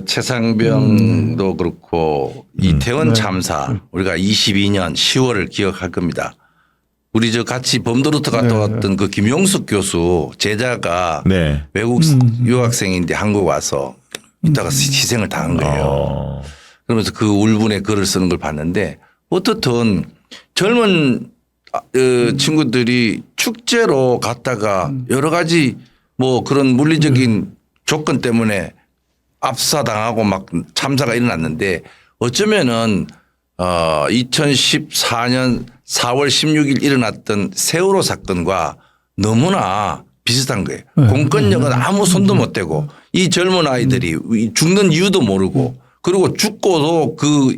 S2: 최상병도 그렇고 이태원 참사 우리가 22년 10월을 기억할 겁니다. 우리 같이 범도루트 갔다 왔던 그 김용숙 교수 제자가
S1: 네.
S2: 외국 유학생인데 한국 와서 이따가 희생을 당한 거예요. 그러면서 그 울분의 글을 쓰는 걸 봤는데 어떻든 젊은 친구들이 축제로 갔다가 여러 가지 뭐 그런 물리적인 조건 때문에 압사당하고 막 참사가 일어났는데 어쩌면은 2014년 4월 16일 일어났던 세월호 사건과 너무나 비슷한 거예요. 공권력은 아무 손도 못 대고 이 젊은 아이들이 죽는 이유도 모르고 그리고 죽고도 그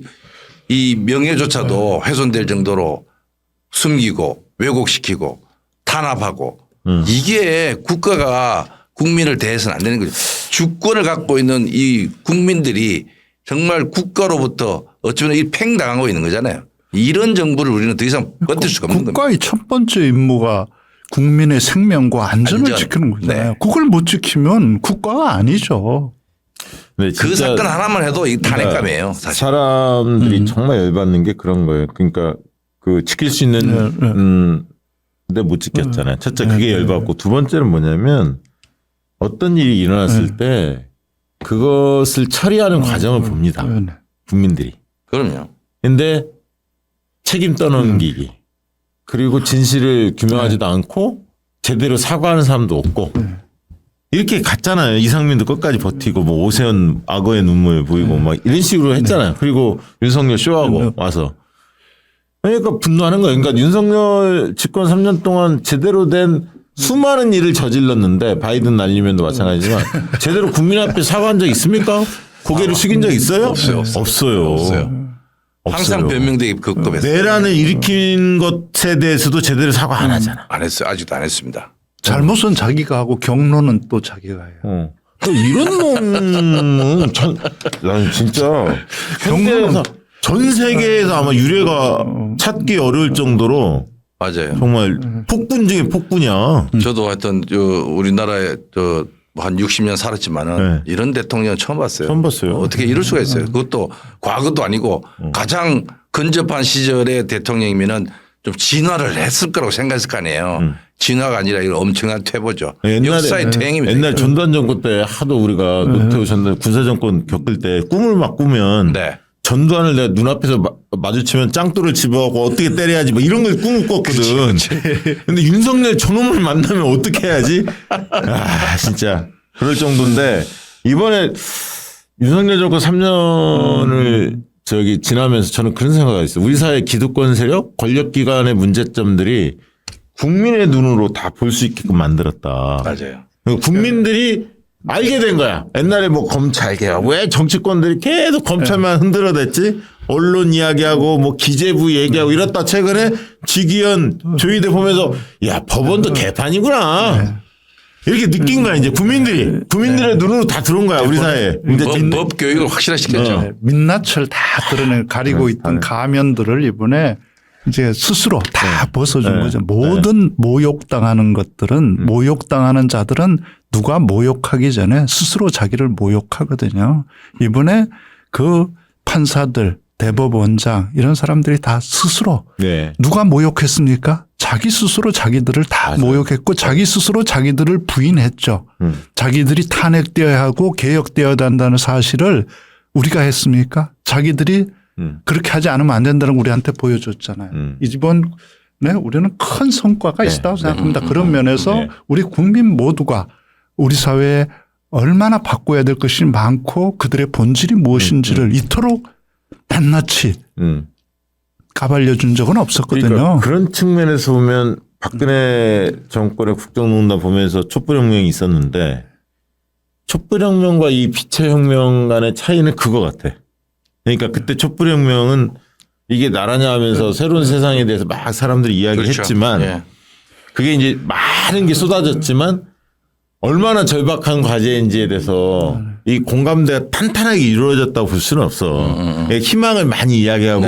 S2: 이 명예조차도 훼손될 정도로 숨기고 왜곡시키고 탄압하고 이게 국가가 국민을 대해서는 안 되는 거죠. 주권을 갖고 있는 이 국민들이 정말 국가로부터 어쩌면 이 팽당하고 있는 거잖아요. 이런 정부를 우리는 더 이상 버틸 수가 없는 겁니다.
S3: 국가의 첫 번째 임무가 국민의 생명과 안전을 지키는 거잖아요.
S2: 네.
S3: 그걸 못 지키면 국가가 아니죠.
S1: 네,
S2: 그
S1: 진짜
S2: 사건 하나만 해도 이 탄핵감이에요. 사실.
S1: 사람들이 정말 열받는 게 그런 거예요. 그러니까 그 지킬 수 있는 근데 못 지켰잖아요. 첫째 그게 열받고 두 번째는 뭐냐면 어떤 일이 일어났을 때 그것을 처리하는 과정을 봅니다. 국민들이.
S2: 그럼요.
S1: 근데 책임 떠넘기기 그리고 진실을 규명하지도 않고 제대로 사과하는 사람도 없고 이렇게 갔잖아요. 이상민도 끝까지 버티고 뭐 오세훈 악어의 눈물 보이고 막 이런 식으로 했잖아요. 그리고 윤석열 쇼하고 와서 그러니까 분노하는 거예요. 그러니까 윤석열 집권 3년 동안 제대로 된 수많은 일을 저질렀는데 바이든 날리면도 마찬가지지만 제대로 국민 앞에 사과한 적 있습니까? 고개를 숙인 적 있어요? 없어요.
S2: 항상 변명되기 급급했어요.
S1: 내란을 일으킨 것에 대해서도 제대로 사과 안 하잖아.
S2: 안 했어요. 아직도 안 했습니다.
S3: 잘못은 자기가 하고 경로는 또 자기가 해요.
S1: 또 이런 놈은 난 진짜 현대에서 전 세계에서 아마 유례가 찾기 어려울 정도로
S2: 맞아요.
S1: 정말 폭군 중에 폭군이야.
S2: 저도 하여튼 우리나라에 한 60년 살았지만은 이런 대통령 처음 봤어요.
S1: 처음 봤어요.
S2: 어떻게 이럴 수가 있어요. 그것도 과거도 아니고 가장 근접한 시절의 대통령이면은 좀 진화를 했을 거라고 생각했을 거 아니에요. 진화가 아니라 이거 엄청난 퇴보죠. 역사의 퇴행입니다.
S1: 옛날 전두환 정권 때 하도 우리가 노태우 전두환 군사정권 겪을 때 꿈을 막 꾸면
S2: 네.
S1: 전두환을 내가 눈앞에서 마주치면 짱돌을 집어가고 어떻게 때려야지 뭐 이런 걸 꿈을 꿨거든. 근데 윤석열 저놈을 만나면 어떻게 해야지? 아 진짜 그럴 정도인데 이번에 윤석열 정권 3년을 지나면서 저는 그런 생각이 있어요. 우리 사회 기득권 세력 권력기관의 문제점들이 국민의 눈으로 다 볼 수 있게끔 만들었다.
S2: 맞아요.
S1: 국민들이 알게 된 거야. 옛날에 뭐 검찰 개혁 왜 정치권들이 계속 검찰만 흔들어댔지? 언론 이야기하고 뭐 기재부 얘기하고 이렇다 최근에 지기현 조희대 보면서 야 법원도 개판이구나. 이렇게 느낀 거야 이제 국민들의 눈으로 다 들어온 거야 우리 사회에. 이제
S2: 법 교육을 확실화시켰죠.
S3: 네, 민낯을 다 가리고 있던 가면들을 이번에 이제 스스로 다 벗어준 거죠. 모든 모욕당하는 것들은 모욕당하는 자들은 누가 모욕하기 전에 스스로 자기를 모욕하거든요. 이번에 그 판사들, 대법원장 이런 사람들이 다 스스로 누가 모욕했습니까? 자기 스스로 자기들을 다 모욕했고 자기 스스로 자기들을 부인했죠. 자기들이 탄핵되어야 하고 개혁되어야 한다는 사실을 우리가 했습니까? 자기들이 그렇게 하지 않으면 안 된다는 걸 우리한테 보여줬잖아요. 이번에 우리는 큰 성과가 있다고 생각합니다. 그런 면에서 우리 국민 모두가 우리 사회에 얼마나 바꿔야 될 것이 많고 그들의 본질이 무엇인지를 이토록 낱낱이 가발려 준 적은 없었거든요.
S1: 그러니까 그런 측면에서 보면 박근혜 정권의 국정농단 보면서 촛불혁명이 있었는데 촛불혁명과 이 빛의 혁명 간의 차이는 그거 같아. 그러니까 그때 촛불혁명은 이게 나라냐 하면서 새로운 세상에 대해서 막 사람들이 이야기했지만
S2: 그렇죠. 예.
S1: 그게 이제 많은 게 쏟아졌지만 얼마나 절박한 과제인지에 대해서 이 공감대가 탄탄하게 이루어졌다고 볼 수는 없어. 희망을 많이 이야기하고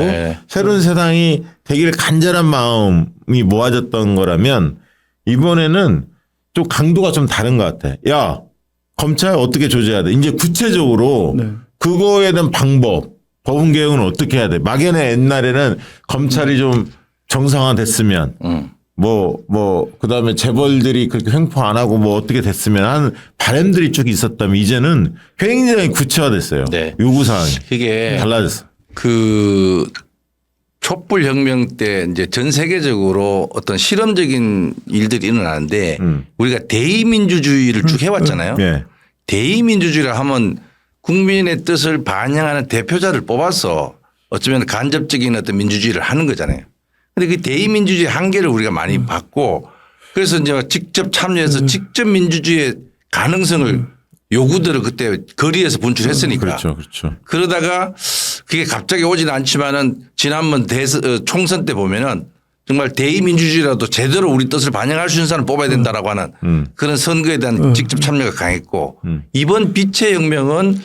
S1: 새로운 세상이 되길 간절한 마음이 모아졌던 거라면 이번에는 좀 강도가 좀 다른 것 같아. 야, 검찰 어떻게 조져야 돼? 이제 구체적으로 그거에 대한 방법, 법원 개혁은 어떻게 해야 돼? 막연히 옛날에는 검찰이 좀 정상화됐으면 그다음에 재벌들이 그렇게 횡포 안 하고 뭐 어떻게 됐으면 하는 바람들이 쭉 있었다면 이제는 굉장히 구체화됐어요. 요구사항이.
S2: 그게
S1: 달라졌어.
S2: 그 촛불 혁명 때 이제 전 세계적으로 어떤 실험적인 일들이 일어나는데 우리가 대의민주주의를 쭉 해왔잖아요. 대의민주주의를 하면 국민의 뜻을 반영하는 대표자를 뽑아서 어쩌면 간접적인 어떤 민주주의를 하는 거잖아요. 근데 그 대의민주주의 한계를 우리가 많이 봤고 그래서 이제 직접 참여해서 직접 민주주의의 가능성을 요구들을 그때 거리에서 분출했으니까.
S1: 그렇죠.
S2: 그러다가 그게 갑자기 오지는 않지만은 지난번 총선 때 보면은 정말 대의민주주의라도 제대로 우리 뜻을 반영할 수 있는 사람을 뽑아야 된다라고 하는 그런 선거에 대한 직접 참여가 강했고 이번 빛의 혁명은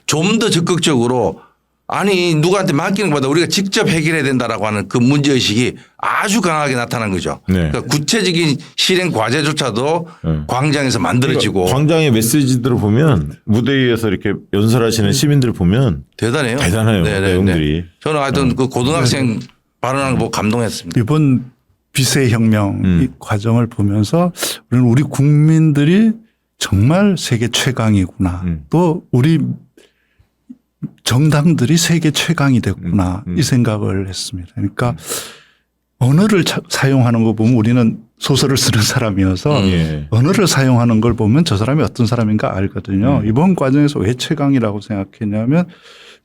S2: 좀 더 적극적으로 아니 누구한테 맡기는 것보다 우리가 직접 해결해야 된다라고 하는 그 문제의식이 아주 강하게 나타난 거죠. 그러니까 구체적인 실행 과제조차도 광장에서 만들어지고.
S1: 그러니까 광장의 메시지들을 보면 무대 위에서 이렇게 연설하시는 시민들을 보면
S2: 대단해요.
S1: 내용들이.
S2: 저는 하여튼 그 고등학생 발언하는 거 보고 감동했습니다.
S3: 이번 빛의 혁명 이 과정을 보면서 우리 국민들이 정말 세계 최강이구나. 또 우리 정당들이 세계 최강이 됐구나. 이 생각을 했습니다. 그러니까 언어를 사용하는 거 보면 우리는 소설을 쓰는 사람이어서 언어를 사용하는 걸 보면 저 사람이 어떤 사람인가 알거든요. 이번 과정에서 왜 최강이라고 생각했냐면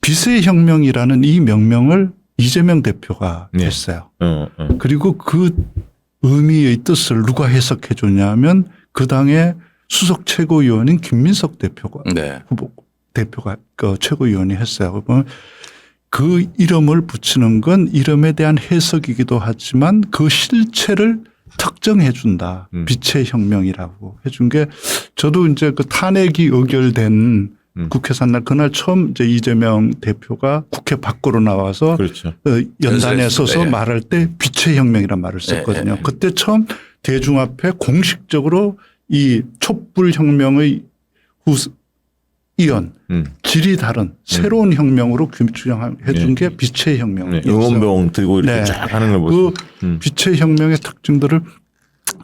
S3: 빛의 혁명이라는 이 명명을 이재명 대표가 했어요. 그리고 그 의미의 뜻을 누가 해석해 줬냐면 그 당의 수석 최고위원인 김민석 대표가 대표가 그 최고위원이 했어요. 그 이름을 붙이는 건 이름에 대한 해석이기도 하지만 그 실체를 특정해 준다. 빛의 혁명이라고 해준 게 저도 이제 그 탄핵이 의결된 국회 산날 그날 처음 이제 이재명 대표가 국회 밖으로 나와서 연단에 서서 말할 때 빛의 혁명이라는 말을 썼거든요. 그때 처음 대중 앞에 공식적으로 이 촛불 혁명의 이연 질이 다른 새로운 혁명으로 규정해 준 게 빛의 혁명이었어요.
S1: 응원봉 들고 이렇게 쫙 하는 걸 보죠.
S3: 그 빛의 혁명의 특징들을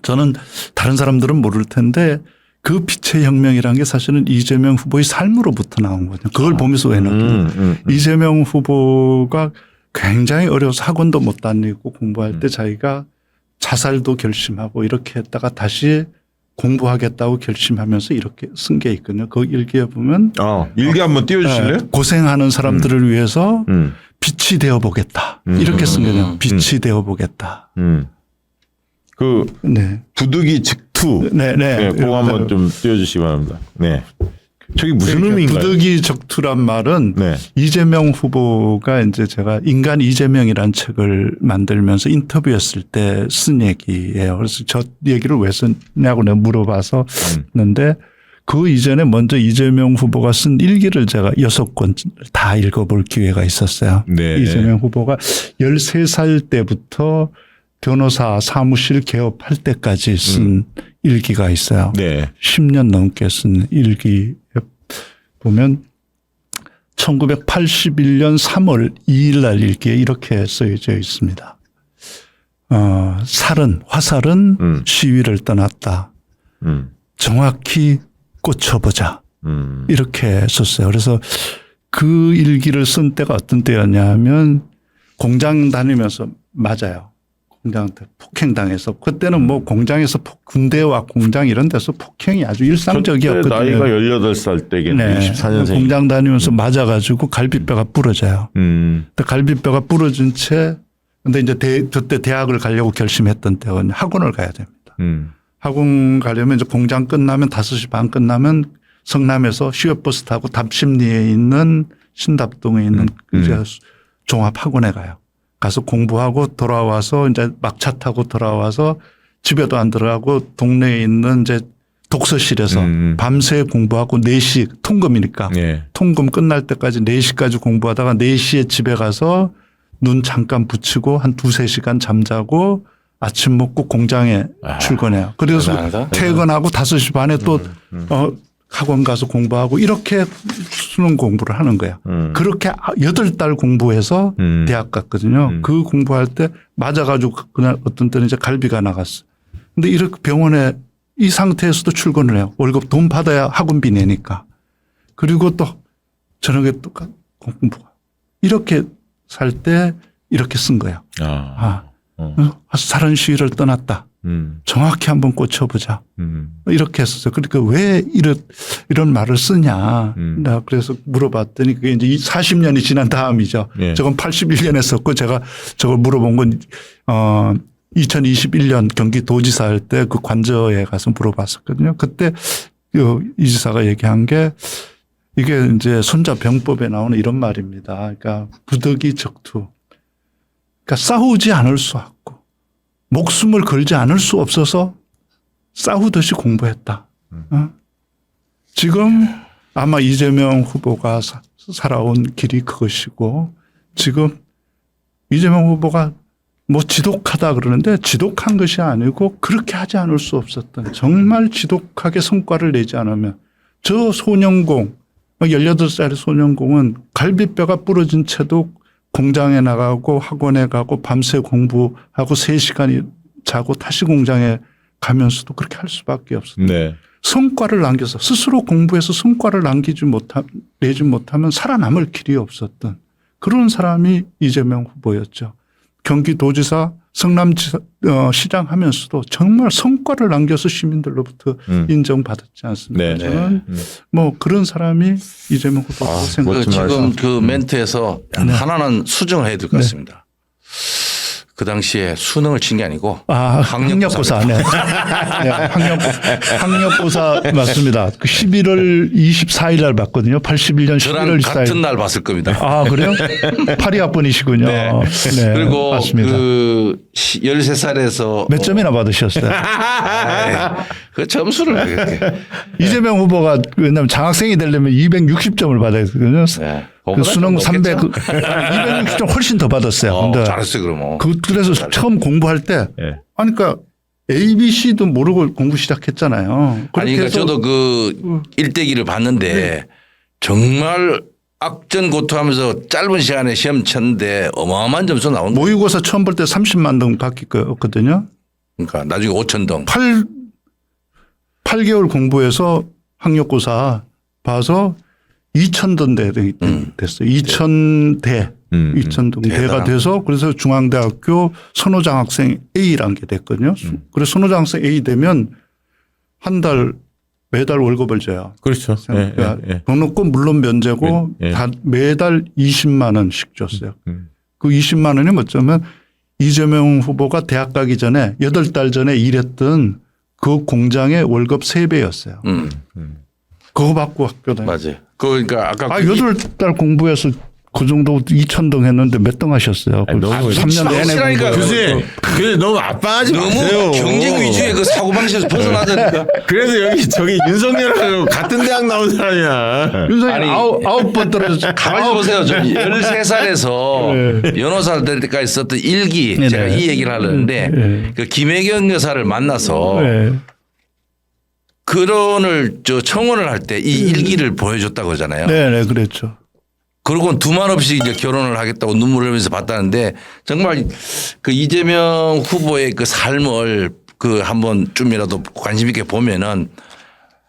S3: 저는 다른 사람들은 모를 텐데 그 빛의 혁명이라는 게 사실은 이재명 후보의 삶으로부터 나온 거죠. 그걸 보면서 왜 느끼는 이재명 후보가 굉장히 어려워서 학원도 못 다니고 공부할 때 자기가 자살도 결심하고 이렇게 했다가 다시 공부하겠다고 결심하면서 이렇게 쓴 게 있거든요. 그 일기에 보면
S1: 일기 한번 띄워주실래요?
S3: 고생하는 사람들을 위해서 빛이 되어보겠다. 이렇게 쓴 거죠. 빛이 되어보겠다.
S1: 그 부득이 직투. 그거 한번 좀 띄워주시기 바랍니다. 저게 무슨
S3: 그러니까
S1: 의미인가요?
S3: 부득이 적투란 말은
S1: 네.
S3: 이재명 후보가 이제 제가 인간 이재명이라는 책을 만들면서 인터뷰했을 때 쓴 얘기예요. 그래서 저 얘기를 왜 썼냐고 내가 물어봐서 했는데 그 이전에 먼저 이재명 후보가 쓴 일기를 제가 6권 다 읽어볼 기회가 있었어요.
S1: 네.
S3: 이재명 후보가 13살 때부터 변호사 사무실 개업할 때까지 쓴 일기가 있어요.
S1: 네.
S3: 10년 넘게 쓴 일기에 보면 1981년 3월 2일 날 일기에 이렇게 쓰여져 있습니다. 화살은 시위를 떠났다. 정확히 꽂혀보자. 이렇게 썼어요. 그래서 그 일기를 쓴 때가 어떤 때였냐면 공장 다니면서 맞아요. 공장한테 폭행당해서 그때는 뭐 공장에서 군대와 공장 이런 데서 폭행이 아주 일상적이었거든요.
S1: 나이가 18살 때겠네. 24년생.
S3: 공장 다니면서 맞아가지고 갈비뼈가 부러져요. 근데 갈비뼈가 부러진 채 근데 이제 그때 대학을 가려고 결심했던 때는 학원을 가야 됩니다. 학원 가려면 이제 공장 끝나면 5시 반 끝나면 성남에서 시외버스 타고 답심리에 있는 신답동에 있는 이제 종합학원에 가요. 가서 공부하고 돌아와서 이제 막차 타고 돌아와서 집에도 안 들어가고 동네에 있는 이제 독서실에서 밤새 공부하고 4시 통금이니까
S1: 네.
S3: 통금 끝날 때까지 4시까지 공부하다가 4시에 집에 가서 눈 잠깐 붙이고 한 2-3시간 잠자고 아침 먹고 공장에 출근해요. 그래서
S2: 대단하다.
S3: 퇴근하고 5시 반에 또 학원 가서 공부하고 이렇게 수능 공부를 하는 거예요. 그렇게 8달 공부해서 대학 갔거든요. 그 공부할 때 맞아가지고 그날 어떤 때는 이제 갈비가 나갔어. 근데 이렇게 병원에 이 상태에서도 출근을 해요. 월급 돈 받아야 학원비 내니까. 그리고 또 저녁에 또 공부가. 이렇게 살 때 이렇게 쓴 거예요. 살은 시위를 떠났다. 정확히 한번 꽂혀보자. 이렇게 했었어요. 그러니까 왜 이런 말을 쓰냐. 내가 그래서 물어봤더니 그게 이제 40년이 지난 다음이죠.
S1: 예.
S3: 저건 81년에 썼고 제가 저걸 물어본 건 2021년 경기도지사 할 때 그 관저에 가서 물어봤었거든요. 그때 이 지사가 얘기한 게 이게 이제 손자병법에 나오는 이런 말입니다. 그러니까 부득이 적투. 그러니까 싸우지 않을 수 없고 목숨을 걸지 않을 수 없어서 싸우듯이 공부했다. 지금 아마 이재명 후보가 살아온 길이 그것이고 지금 이재명 후보가 뭐 지독하다 그러는데 지독한 것이 아니고 그렇게 하지 않을 수 없었던 정말 지독하게 성과를 내지 않으면 저 소년공 18살 소년공은 갈비뼈가 부러진 채도 공장에 나가고 학원에 가고 밤새 공부하고 3시간 자고 다시 공장에 가면서도 그렇게 할 수밖에 없었어요.
S1: 네.
S3: 성과를 남겨서 스스로 공부해서 성과를 내지 못하면 살아남을 길이 없었던 그런 사람이 이재명 후보였죠. 경기도지사 성남시장 하면서도 정말 성과를 남겨서 시민들로부터 인정받았지 않습니까?
S1: 네.
S3: 저는 뭐 그런 사람이 이재명 후보라고 생각합니다.
S2: 지금 그 멘트에서 하나는 수정을 해야 될 것 같습니다. 그 당시에 수능을 친 게 아니고
S3: 학력고사. 네. 학력고사 맞습니다. 그 11월 24일 날 봤거든요. 81년
S2: 저랑
S3: 11월 24일.
S2: 같은 날 봤을 겁니다.
S3: 그래요? 82학번이시군요.
S2: 네.
S3: 네.
S2: 그리고
S3: 맞습니다.
S2: 그 13살에서
S3: 몇 점이나 받으셨어요?
S2: 그 점수를 그렇게.
S3: 이재명 후보가 왜냐하면 장학생이 되려면 260점을 받아야 되거든요.
S2: 네.
S3: 그 수능 260점 훨씬 더 받았어요. 근데
S2: 잘했어요, 그럼.
S3: 그래서 처음 공부할 때 그러니까 ABC도 모르고 공부 시작했잖아요.
S2: 아니, 그러니까 저도 그 일대기를 봤는데 정말 악전고투하면서 짧은 시간에 시험 쳤는데 어마어마한 점수 나온 거예요.
S3: 모의고사 처음 볼 때 30만 등 받기거든요.
S2: 그러니까 나중에 5천 등.
S3: 8개월 공부해서 학력고사 봐서 2,000등 됐어요. 2,000대. 2,000등 대가 돼서 그래서 중앙대학교 선호장학생 A라는 게 됐거든요. 그래서 선호장학생 A 되면 매달 월급을 줘요.
S1: 그렇죠.
S3: 그러니까 등록금 물론 면제고 다 매달 20만 원씩 줬어요. 그 20만 원이 어쩌면 이재명 후보가 대학 가기 전에 8달 전에 일했던 그 공장의 월급 3배였어요. 그거 받고 학교 다니.
S2: 맞아요. 그러니까 아까
S3: 아, 8달 공부해서 그 정도 2,000등 했는데 몇 등 하셨어요?
S1: 아니, 너무
S3: 3년 내내
S2: 확실하니까
S3: 공부해서.
S1: 교수님, 그래 너무 압박하지
S2: 너무
S1: 마세요.
S2: 경쟁 위주의 그 사고방식에서 벗어나자니까.
S1: 그래서 여기 저기 윤석열하고 같은 대학 나온 사람이야.
S3: 윤석열
S2: 아니,
S3: 아홉 번 떨어졌죠.
S2: 가만히 보세요. 저 13살에서 변호사 될 때까지 썼던 일기
S3: 네네.
S2: 제가 이 얘기를 하려는데
S3: 네.
S2: 그 김혜경 여사를 만나서
S3: 네.
S2: 결혼을 청혼을 할 때 이 일기를 보여줬다고 그러잖아요.
S3: 네, 그랬죠.
S2: 그러고는 두말 없이 이제 결혼을 하겠다고 눈물을 흘리면서 봤다는데 정말 그 이재명 후보의 그 삶을 그 한번 좀이라도 관심 있게 보면은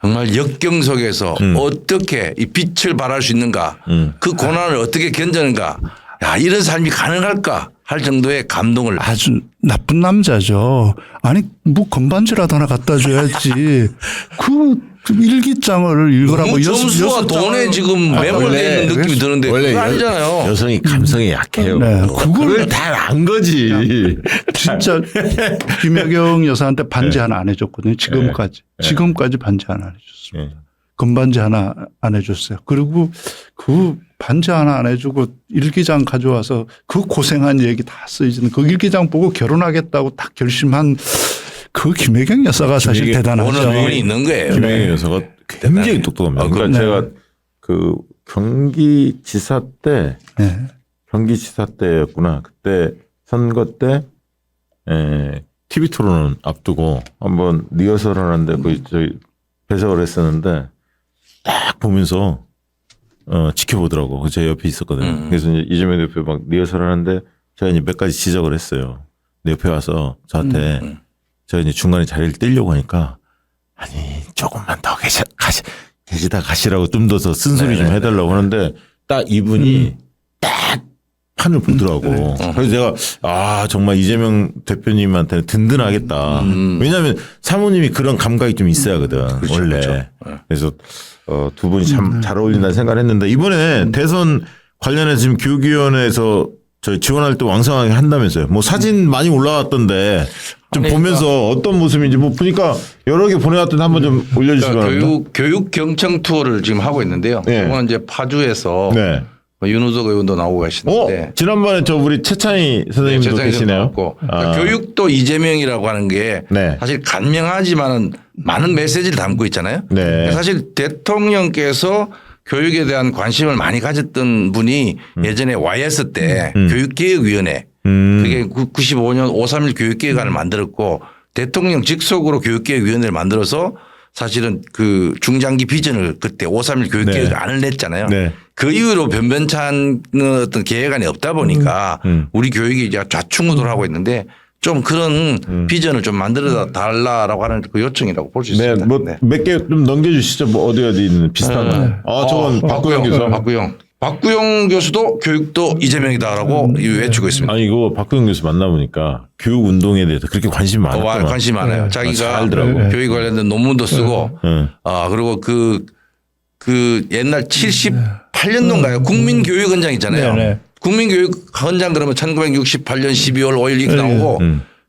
S2: 정말 역경 속에서 어떻게 이 빛을 발할 수 있는가 그 고난을 어떻게 견디는가 야 이런 삶이 가능할까 할 정도의 감동을
S3: 아주 나쁜 남자죠. 아니 뭐 건반지라도 하나 갖다 줘야지. 그 일기장을 읽으라고
S2: 너무 점수와 돈에 지금 매몰되어 있는 느낌이 드는데
S1: 원래
S2: 그거 아니잖아요.
S1: 여성이 감성이 약해요.
S3: 네,
S1: 그걸 다 안 거지.
S3: 진짜 김혜경 여사한테 반지 하나 안 해줬거든요. 지금까지. 지금까지 반지 하나 안 해줬습니다.
S1: 네.
S3: 건반지 하나 안 해줬어요. 그리고 그 반지 하나 안 해주고 일기장 가져와서 그 고생한 얘기 다 쓰이지는 그 일기장 보고 결혼하겠다고 딱 결심한 그 김혜경 여사가 사실
S1: 김혜경-
S3: 대단하죠.
S2: 오는 면이 있는 거예요.
S1: 김혜경 여사가 굉장히 똑똑합니다. 그러니까
S3: 네.
S1: 제가 그 경기지사 때
S3: 네.
S1: 경기지사 때였구나. 그때 선거 때 TV 토론을 앞두고 한번 리허설을 하는데 그 저희 배석을 했었는데 딱 보면서 지켜보더라고. 제 옆에 있었거든요. 그래서 이제 이재명 대표 막 리허설을 하는데 제가 이제 몇 가지 지적을 했어요. 근데 옆에 와서 저한테 제가 이제 중간에 자리를 떼려고 하니까 아니 조금만 더 계시다 가시라고 좀 더 쓴소리 좀 해달라고 하는데 딱 이분이 딱 판을 보더라고. 그래서 제가 아 정말 이재명 대표님한테는 든든하겠다. 왜냐하면 사모님이 그런 감각이 좀 있어야 하거든 원래. 그래서 두 분이 참 잘 어울린다는 생각을 했는데 이번에 대선 관련해서 지금 교육위원회에서 저희 지원할 때 왕성하게 한다면서요. 뭐 사진 많이 올라왔던데 좀 보면서 어떤 모습인지 뭐 보니까 여러 개 보내왔던데 한번 좀 올려주시기 바랍니다.
S2: 교육 경청 투어를 지금 하고 있는데요.
S1: 네.
S2: 이거는 이제 파주에서
S1: 네.
S2: 윤우석 의원도 나오고 계시는데
S1: 지난번에 저 우리 최찬희 선생님도
S2: 재상이
S1: 계시네요.
S2: 나왔고 그러니까 교육도 이재명이라고 하는 게
S1: 네.
S2: 사실 간명하지만은 많은 메시지를 담고 있잖아요.
S1: 네.
S2: 사실 대통령께서 교육에 대한 관심을 많이 가졌던 분이 예전에 YS 때 교육개혁위원회 그게 95년 5.3일 교육개혁안을 만들었고 대통령 직속으로 교육개혁위원회를 만들어서 사실은 그 중장기 비전을 그때 5.3일 교육개혁안을 냈잖아요.
S1: 네.
S2: 그 이후로 변변찮은 어떤 계획안이 없다 보니까 우리 교육이 이제 좌충우돌 하고 있는데 좀 그런 비전을 좀 만들어 달라라고 하는 그 요청이라고 볼 수
S1: 네,
S2: 있습니다.
S1: 뭐 몇 개 좀 넘겨주시죠. 뭐 어디 있는 비슷한 거. 아, 저건 박구영 교수.
S2: 박구영 교수도 교육도 이재명이다라고 외치고 있습니다.
S1: 아니 이거 박구영 교수 만나보니까 교육 운동에 대해서 그렇게 관심이 많았더만.
S2: 관심 많아요.
S1: 아,
S2: 자기가
S1: 잘 알더라고.
S2: 교육 관련된 논문도 쓰고, 그리고 그 옛날 78년도인가요? 국민교육헌장 있잖아요.
S3: 네, 네.
S2: 국민교육헌장 그러면 1968년 12월 5일 이렇게 나오고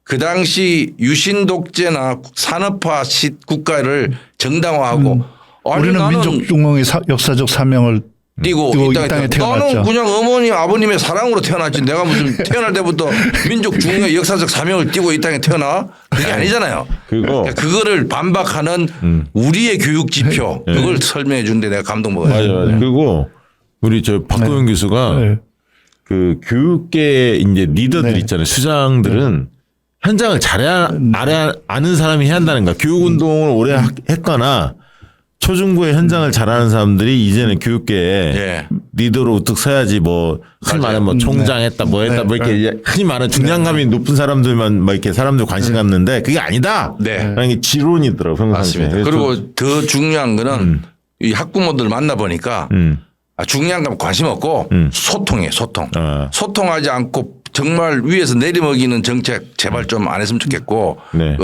S2: 그 당시 유신 독재나 산업화 국가를 정당화하고 아니,
S3: 우리는
S2: 나는
S3: 민족중흥의 역사적 사명을
S2: 띄고
S3: 띄고
S2: 이 땅에 태어났죠. 나는 그냥 어머니 아버님의 사랑으로 태어났지 내가 무슨 태어날 때부터 민족 중흥의 역사적 사명을 띄고 이 땅에 태어나 그게 아니잖아요.
S1: 그거
S2: 그거를 반박하는 우리의 교육 지표 그걸 설명해 주는데 내가 감동 먹었어요.
S1: 맞아. 그리고 우리 저 박구영 교수가
S3: 네.
S1: 그 교육계 이제 리더들
S3: 네.
S1: 있잖아요. 수장들은 현장을 아는 사람이 해야 한다는 거야. 교육 운동을 오래 했거나 초중고의 현장을 잘하는 사람들이 이제는 교육계에
S2: 예.
S1: 리더로 우뚝 서야지 뭐 흔히 말하면 뭐 총장했다 뭐 했다 뭐 이렇게 흔히 말하는 중량감이 높은 사람들만 뭐 이렇게 사람들 관심 갖는데 그게 아니다.
S2: 네.
S1: 라는 게 지론이더라고요. 평상시에.
S2: 맞습니다. 그리고 더 중요한 거는 이 학부모들 만나 보니까 중요한 건 관심 없고 소통이에요. 소통. 소통하지 않고 정말 위에서 내리먹이는 정책 제발 좀 안 했으면 좋겠고
S1: 네.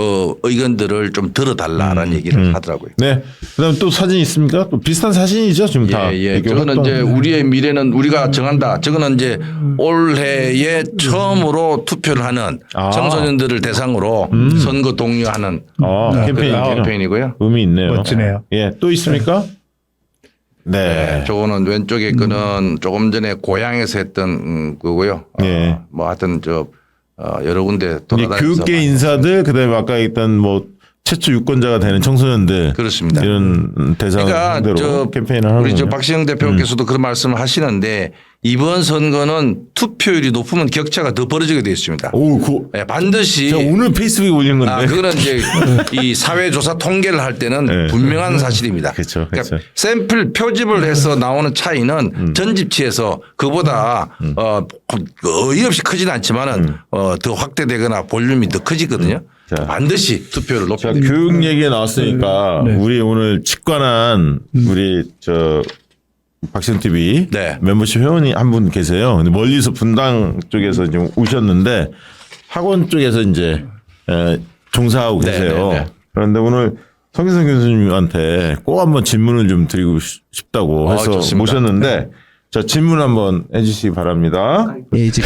S2: 의견들을 좀 들어달라라는 얘기를 하더라고요.
S1: 네. 그다음 또 사진 있습니까? 또 비슷한 사진이죠 지금 다.
S2: 예.
S1: 이게
S2: 저거는
S1: 활동.
S2: 이제 우리의 미래는 우리가 정한다. 저거는 이제 올해에 처음으로 투표를 하는 청소년들을 대상으로 선거 독려하는
S1: 캠페인이군요.
S2: 캠페인이고요.
S1: 의미 있네요.
S3: 멋지네요.
S1: 예, 또 있습니까? 네.
S2: 저거는 왼쪽에 거는 조금 전에 고향에서 했던 그거고요.
S1: 네.
S2: 뭐 하여튼 여러 군데
S1: 이제
S2: 돌아다니면서
S1: 교육계 인사들 그다음에 아까 있던 뭐 최초 유권자가 되는 청소년들
S2: 그렇습니다.
S1: 이런 대상
S2: 그러니까
S1: 상대로 캠페인을 하는
S2: 우리
S1: 거죠.
S2: 박시영 대표께서도 그런 말씀을 하시는데 이번 선거는 투표율이 높으면 격차가 더 벌어지게 되어 있습니다.
S1: 오,
S2: 예, 반드시
S1: 제가 오늘 페이스북에 올린 건데.
S2: 그거는 이제 이 사회조사 통계를 할 때는
S1: 네.
S2: 분명한 사실입니다.
S1: 그렇죠, 그렇죠.
S2: 그러니까 샘플 표집을 해서 나오는 차이는 전집치에서 그보다 어이없이 크지는 않지만은 더 확대되거나 볼륨이 더 커지거든요.
S1: 자.
S2: 반드시 투표를
S1: 자,
S2: 높여.
S1: 교육 얘기가 나왔으니까
S3: 네.
S1: 우리 오늘 직관한 우리 박시영 TV
S2: 네.
S1: 멤버십 회원이 한 분 계세요. 근데 멀리서 분당 쪽에서 지금 오셨는데 학원 쪽에서 이제 종사하고
S2: 네,
S1: 계세요.
S2: 네, 네.
S1: 그런데 오늘 성기성 교수님한테 꼭 한번 질문을 좀 드리고 싶다고 해서
S2: 좋습니다.
S1: 모셨는데 자, 질문 한번 해주시기 바랍니다.
S4: 예, 이제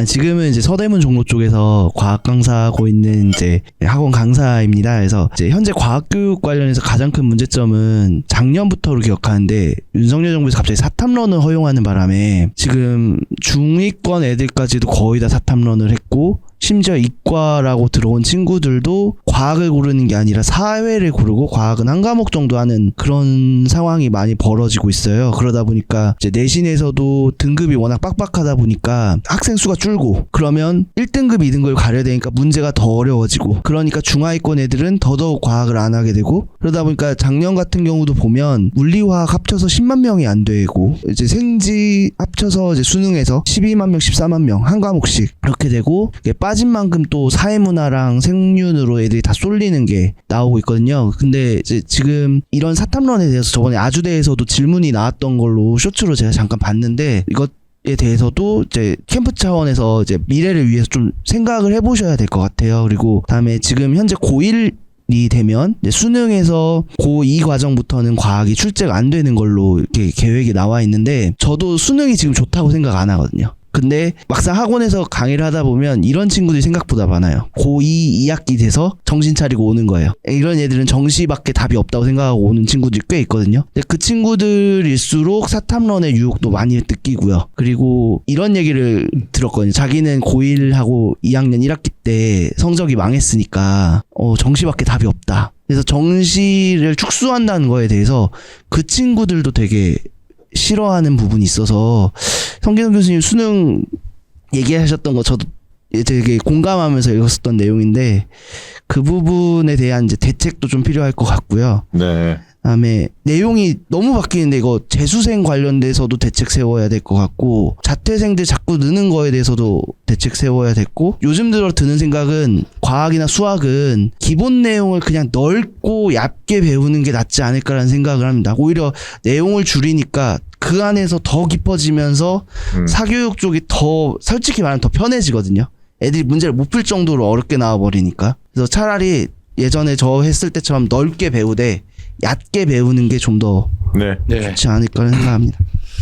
S4: 지금은 이제 서대문 종로 쪽에서 과학 강사하고 있는 이제 학원 강사입니다. 그래서 이제 현재 과학교육 관련해서 가장 큰 문제점은 작년부터로 기억하는데 윤석열 정부에서 갑자기 사탐론을 허용하는 바람에 지금 중위권 애들까지도 거의 다 사탐론을 했고 심지어 이과라고 들어온 친구들도 과학을 고르는 게 아니라 사회를 고르고 과학은 한 과목 정도 하는 그런 상황이 많이 벌어지고 있어요. 그러다 보니까 이제 내신에서도 등급이 워낙 빡빡하다 보니까 학생 수가 줄고 그러면 1등급, 2등급을 가려야 되니까 문제가 더 어려워지고 그러니까 중하위권 애들은 더더욱 과학을 안 하게 되고 그러다 보니까 작년 같은 경우도 보면 물리화학 합쳐서 10만 명이 안 되고 이제 생지 합쳐서 이제 수능에서 12만 명, 14만 명 한 과목씩 이렇게 되고 빠진 만큼 또 사회문화랑 생윤으로 애들이 다 쏠리는 게 나오고 있거든요. 근데 이제 지금 이런 사탐론에 대해서 저번에 아주대에서도 질문이 나왔던 걸로 쇼츠로 제가 잠깐 봤는데 이것에 대해서도 이제 캠프 차원에서 이제 미래를 위해서 좀 생각을 해보셔야 될 것 같아요. 그리고 다음에 지금 현재 고1이 되면 이제 수능에서 고2 과정부터는 과학이 출제가 안 되는 걸로 이렇게 계획이 나와 있는데 저도 수능이 지금 좋다고 생각 안 하거든요. 근데 막상 학원에서 강의를 하다 보면 이런 친구들이 생각보다 많아요. 고2 2학기 돼서 정신 차리고 오는 거예요. 이런 애들은 정시밖에 답이 없다고 생각하고 오는 친구들이 꽤 있거든요. 근데 그 친구들일수록 사탐론의 유혹도 많이 느끼고요. 그리고 이런 얘기를 들었거든요. 자기는 고1하고 2학년 1학기 때 성적이 망했으니까 정시밖에 답이 없다. 그래서 정시를 축소한다는 거에 대해서 그 친구들도 되게 싫어하는 부분이 있어서 성기성 교수님 수능 얘기하셨던 거 저도 되게 공감하면서 읽었었던 내용인데 그 부분에 대한 이제 대책도 좀 필요할 것 같고요.
S1: 네.
S4: 그다음에 내용이 너무 바뀌는데 이거 재수생 관련돼서도 대책 세워야 될 것 같고 자퇴생들 자꾸 느는 거에 대해서도 대책 세워야 됐고 요즘 들어 드는 생각은 과학이나 수학은 기본 내용을 그냥 넓고 얇게 배우는 게 낫지 않을까라는 생각을 합니다. 오히려 내용을 줄이니까 그 안에서 더 깊어지면서 사교육 쪽이 더 솔직히 말하면 더 편해지거든요. 애들이 문제를 못 풀 정도로 어렵게 나와버리니까. 그래서 차라리 예전에 저 했을 때처럼 넓게 배우되 얕게 배우는 게 좀 더
S1: 네.
S4: 좋지 않을까 생각합니다.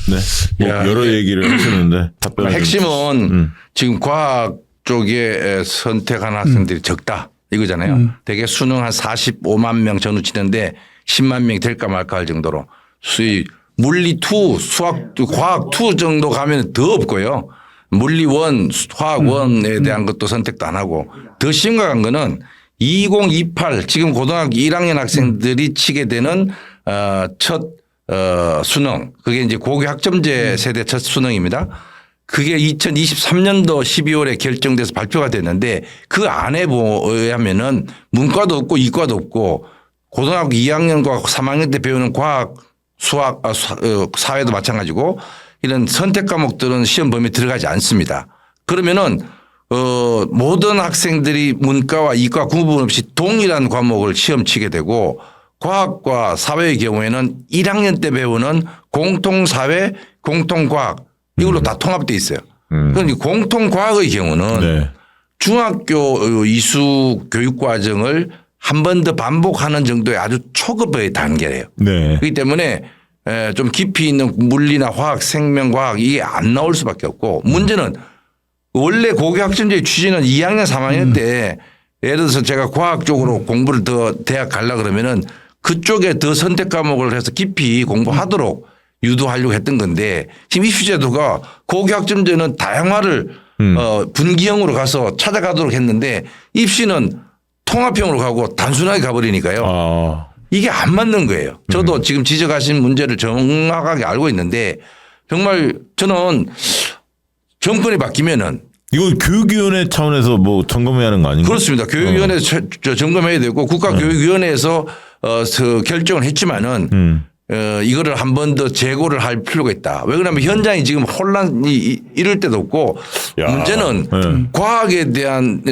S1: 네. 뭐
S2: 야,
S1: 여러 얘기를 하시는데 답변을
S2: 핵심은 지금 과학 쪽에 선택한 학생들이 적다 이거잖아요. 대개 수능 한 45만 명 전후 치는데 10만 명이 될까 말까 할 정도로 물리 2, 수학, 과학 2 정도 가면 더 없고요. 물리 1, 화학 1에 대한 것도 선택도 안 하고 더 심각한 거는 2028 지금 고등학교 1학년 학생들이 치게 되는 첫 수능 그게 이제 고교 학점제 세대 첫 수능입니다. 그게 2023년도 12월에 결정돼서 발표가 됐는데 그 안에 의하면은 문과도 없고 이과도 없고 고등학교 2학년과 3학년 때 배우는 과학, 수학, 사회도 마찬가지고 이런 선택 과목들은 시험 범위에 들어가지 않습니다. 그러면은 모든 학생들이 문과와 이과 구분 없이 동일한 과목을 시험 치게 되고 과학과 사회의 경우에는 1학년 때 배우는 공통사회, 공통과학 이걸로 다 통합되어 있어요. 그런데 공통과학의 경우는
S1: 네.
S2: 중학교 이수 교육과정을 한 번 더 반복하는 정도의 아주 초급의 단계래요.
S1: 네.
S2: 그렇기 때문에 좀 깊이 있는 물리나 화학, 생명과학 이게 안 나올 수밖에 없고 문제는 원래 고교 학점제의 취지는 2학년, 3학년 때 예를 들어서 제가 과학 쪽으로 공부를 더 대학 가려고 그러면은 그쪽에 더 선택 과목을 해서 깊이 공부하도록 유도하려고 했던 건데 지금 입시제도가 고교학점제는 다양화를 분기형으로 가서 찾아가도록 했는데 입시는 통합형으로 가고 단순하게 가버리니까요.
S1: 아.
S2: 이게 안 맞는 거예요. 저도 지금 지적하신 문제를 정확하게 알고 있는데 정말 저는 정권이 바뀌면은
S1: 이거 교육위원회 차원에서 뭐 점검해야 하는 거 아닌가요?
S2: 그렇습니다. 교육위원회 점검해야 되고 국가교육위원회에서 결정을 했지만은 이거를 한 번 더 재고를 할 필요가 있다. 왜 그러냐면 현장이 지금 혼란이 이럴 때도 없고
S1: 야.
S2: 문제는
S1: 네.
S2: 과학에 대한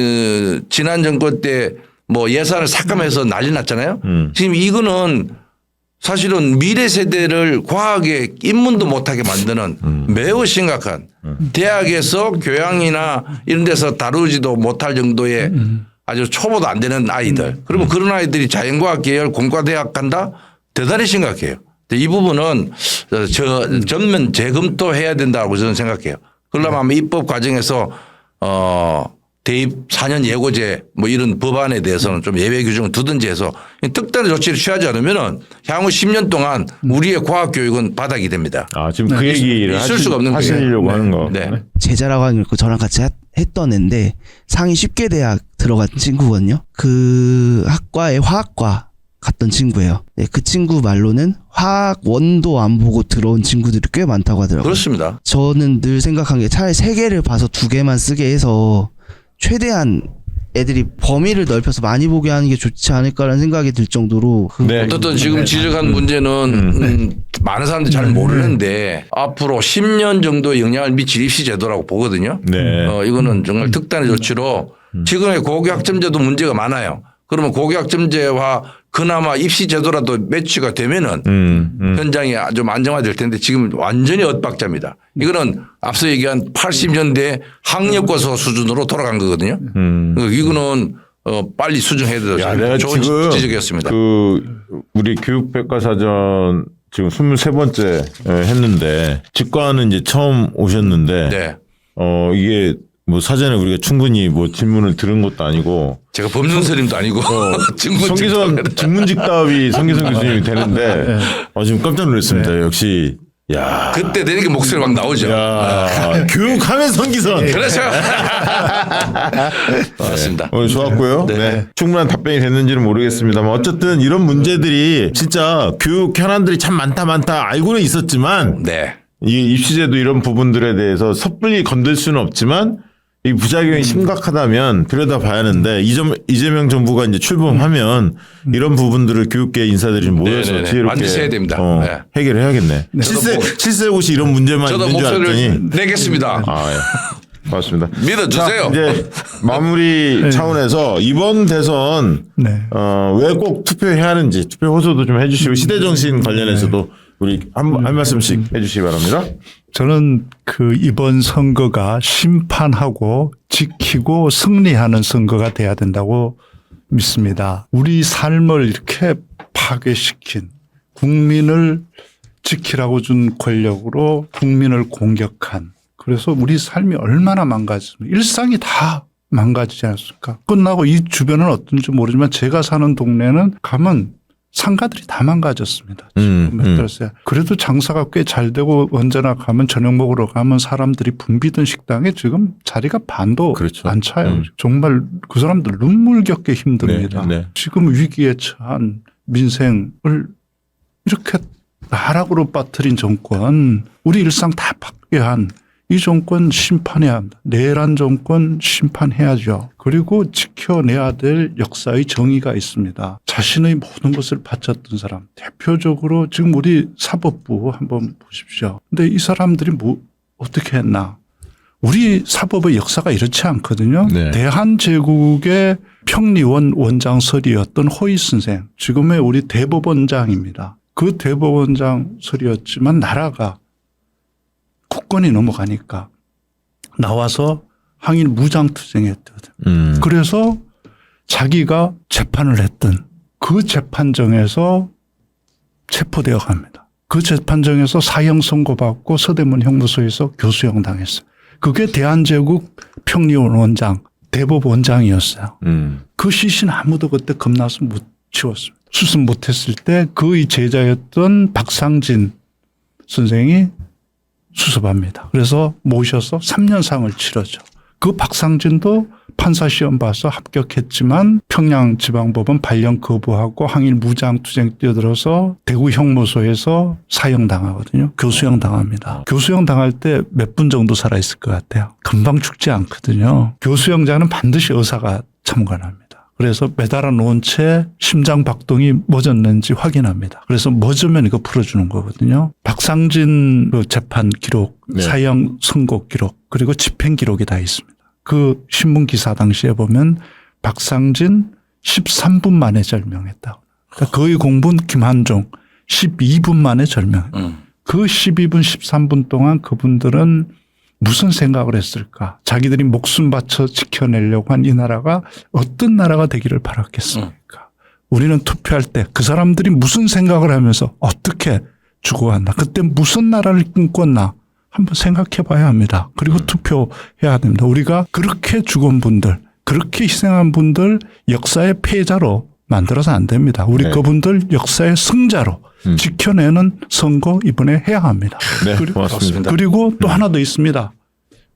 S2: 지난 정권 때 뭐 예산을 삭감해서 난리 났잖아요. 지금 이거는 사실은 미래 세대를 과학에 입문도 못하게 만드는 매우 심각한 대학에서 교양이나 이런 데서 다루지도 못할 정도의 아주 초보도 안 되는 아이들. 그러면 그런 아이들이 자연과학 계열 공과대학 간다? 대단히 심각해요. 이 부분은 전면 재검토해야 된다고 저는 생각해요. 그러려면 아마 입법 과정에서 대입 4년 예고제 뭐 이런 법안에 대해서는 좀 예외 규정을 두든지 해서 특단의 조치를 취하지 않으면은 향후 10년 동안 우리의 과학 교육은 바닥이 됩니다.
S1: 아, 지금 그 얘기를
S2: 있을 수가 없는 거예요.
S1: 하시려고 하는 거.
S2: 네.
S4: 제자라고 하는 거 저랑 같이 했던 애인데 상위 쉽게 대학 들어간 친구거든요. 그 학과에 화학과 갔던 친구예요. 네, 그 친구 말로는 화학 원도 안 보고 들어온 친구들이 꽤 많다고 하더라고요.
S2: 그렇습니다.
S4: 저는 늘 생각한 게 차라리 3개를 봐서 2개만 쓰게 해서 최대한 애들이 범위를 넓혀서 많이 보게 하는 게 좋지 않을까라는 생각이 들 정도로
S1: 네.
S2: 어떻든 지금 지적한 문제는 많은 사람들이 잘 모르는데 앞으로 10년 정도 영향을 미칠 입시 제도라고 보거든요.
S1: 네.
S2: 이거는 정말 특단의 조치로 지금의 고교학점제도 문제가 많아요. 그러면 고교학점제와 그나마 입시 제도라도 매치가 되면은 현장이 좀 안정화될 텐데 지금 완전히 엇박자입니다. 이거는 앞서 얘기한 80년대 학력고사 수준으로 돌아간 거거든요. 이거는 빨리 수정해야
S1: 야,
S2: 되죠.
S1: 내가
S2: 좋은
S1: 지금
S2: 지적이었습니다.
S1: 우리 교육백과사전 지금 23번째 했는데 직관은 이제 처음 오셨는데
S2: 네.
S1: 이게 뭐 사전에 우리가 충분히 뭐 질문을 들은 것도 아니고
S2: 제가 법륜스님도 아니고
S1: 직문직답이 성기선 교수님이 되는데 지금 깜짝 놀랐습니다. 역시 야
S2: 그때 되니까 목소리 막 나오죠.
S1: 야 교육하면 성기선.
S2: 그렇죠. 맞습니다.
S1: 오늘 좋았고요. 네. 충분한 답변이 됐는지는 모르겠습니다만 어쨌든 이런 문제들이 진짜 교육 현안들이 참 많다 알고는 있었지만
S2: 네.
S1: 이 입시제도 이런 부분들에 대해서 섣불리 건들 수는 없지만 이 부작용이 심각하다면 들여다봐야 하는데 이재명 정부가 이제 출범하면 이런 부분들을 교육계 인사들이 모여서
S2: 네네네.
S1: 지혜롭게
S2: 반드시 해야 됩니다. 네.
S1: 해결해야겠네. 7세 옷이 이런 문제만
S2: 저도
S1: 있는 줄
S2: 목소리를
S1: 알았더니
S2: 내겠습니다.
S1: 예. 고맙습니다.
S2: 믿어주세요.
S1: 자, 이제 마무리 차원에서 이번 대선
S3: 네.
S1: 왜 꼭 투표해야 하는지 투표 호소도 좀 해주시고 시대정신 관련해서도 우리 한 말씀씩 해주시기 바랍니다.
S3: 저는 그 이번 선거가 심판하고 지키고 승리하는 선거가 돼야 된다고 믿습니다. 우리 삶을 이렇게 파괴시킨 국민을 지키라고 준 권력으로 국민을 공격한 그래서 우리 삶이 얼마나 망가졌습니까? 일상이 다 망가지지 않았습니까? 끝나고 이 주변은 어떤지 모르지만 제가 사는 동네는 가면 상가들이 다 망가졌습니다. 지금 들었어요. 그래도 장사가 꽤 잘 되고 언제나 가면 저녁 먹으러 가면 사람들이 붐비던 식당에 지금 자리가 반도
S1: 그렇죠.
S3: 안 차요. 정말 그 사람들 눈물겹게 힘듭니다.
S1: 네.
S3: 지금 위기에 처한 민생을 이렇게 나락으로 빠뜨린 정권, 우리 일상 다 파괴한 이 정권 심판해야 합니다. 내란 정권 심판해야죠. 그리고 지켜내야 될 역사의 정의가 있습니다. 자신의 모든 것을 바쳤던 사람. 대표적으로 지금 우리 사법부 한번 보십시오. 근데 이 사람들이 뭐 어떻게 했나. 우리 사법의 역사가 이렇지 않거든요.
S1: 네.
S3: 대한제국의 평리원 원장설이었던 호이 선생. 지금의 우리 대법원장입니다. 그 대법원장설이었지만 나라가 국권이 넘어가니까 나와서 항일 무장투쟁했거든. 그래서 자기가 재판을 했던 그 재판정에서 체포되어 갑니다. 그 재판정에서 사형 선고받고 서대문 형무소에서 교수형 당했어요. 그게 대한제국 평리원 원장, 대법원장이었어요. 그 시신 아무도 그때 겁나서 못 치웠습니다. 수습 못했을 때 그의 제자였던 박상진 선생이 수습합니다. 그래서 모셔서 3년상을 치르죠. 그 박상진도 판사 시험 봐서 합격했지만 평양지방법원 발령 거부하고 항일 무장투쟁 뛰어들어서 대구 형무소에서 사형 당하거든요. 교수형 당합니다. 교수형 당할 때 몇 분 정도 살아있을 것 같아요. 금방 죽지 않거든요. 교수형자는 반드시 의사가 참관합니다. 그래서 매달아 놓은 채 심장 박동이 멎었는지 확인합니다. 그래서 멎으면 이거 풀어주는 거거든요. 박상진 그 재판 기록,
S1: 네.
S3: 사형 선고 기록, 그리고 집행 기록이 다 있습니다. 그 신문 기사 당시에 보면 박상진 13분 만에 절명했다. 그러니까 그의 공부는 김한종 12분 만에 절명. 그 12분, 13분 동안 그분들은 무슨 생각을 했을까? 자기들이 목숨 바쳐 지켜내려고 한 이 나라가 어떤 나라가 되기를 바랐겠습니까? 우리는 투표할 때 그 사람들이 무슨 생각을 하면서 어떻게 죽어갔나? 그때 무슨 나라를 꿈꿨나? 한번 생각해 봐야 합니다. 그리고 투표해야 됩니다. 우리가 그렇게 죽은 분들, 그렇게 희생한 분들 역사의 패자로 만들어서 안 됩니다. 우리
S1: 네.
S3: 그분들 역사의 승자로 지켜내는 선거 이번에 해야 합니다.
S1: 네,
S3: 그리고,
S1: 고맙습니다.
S3: 그리고 또 하나 더 있습니다.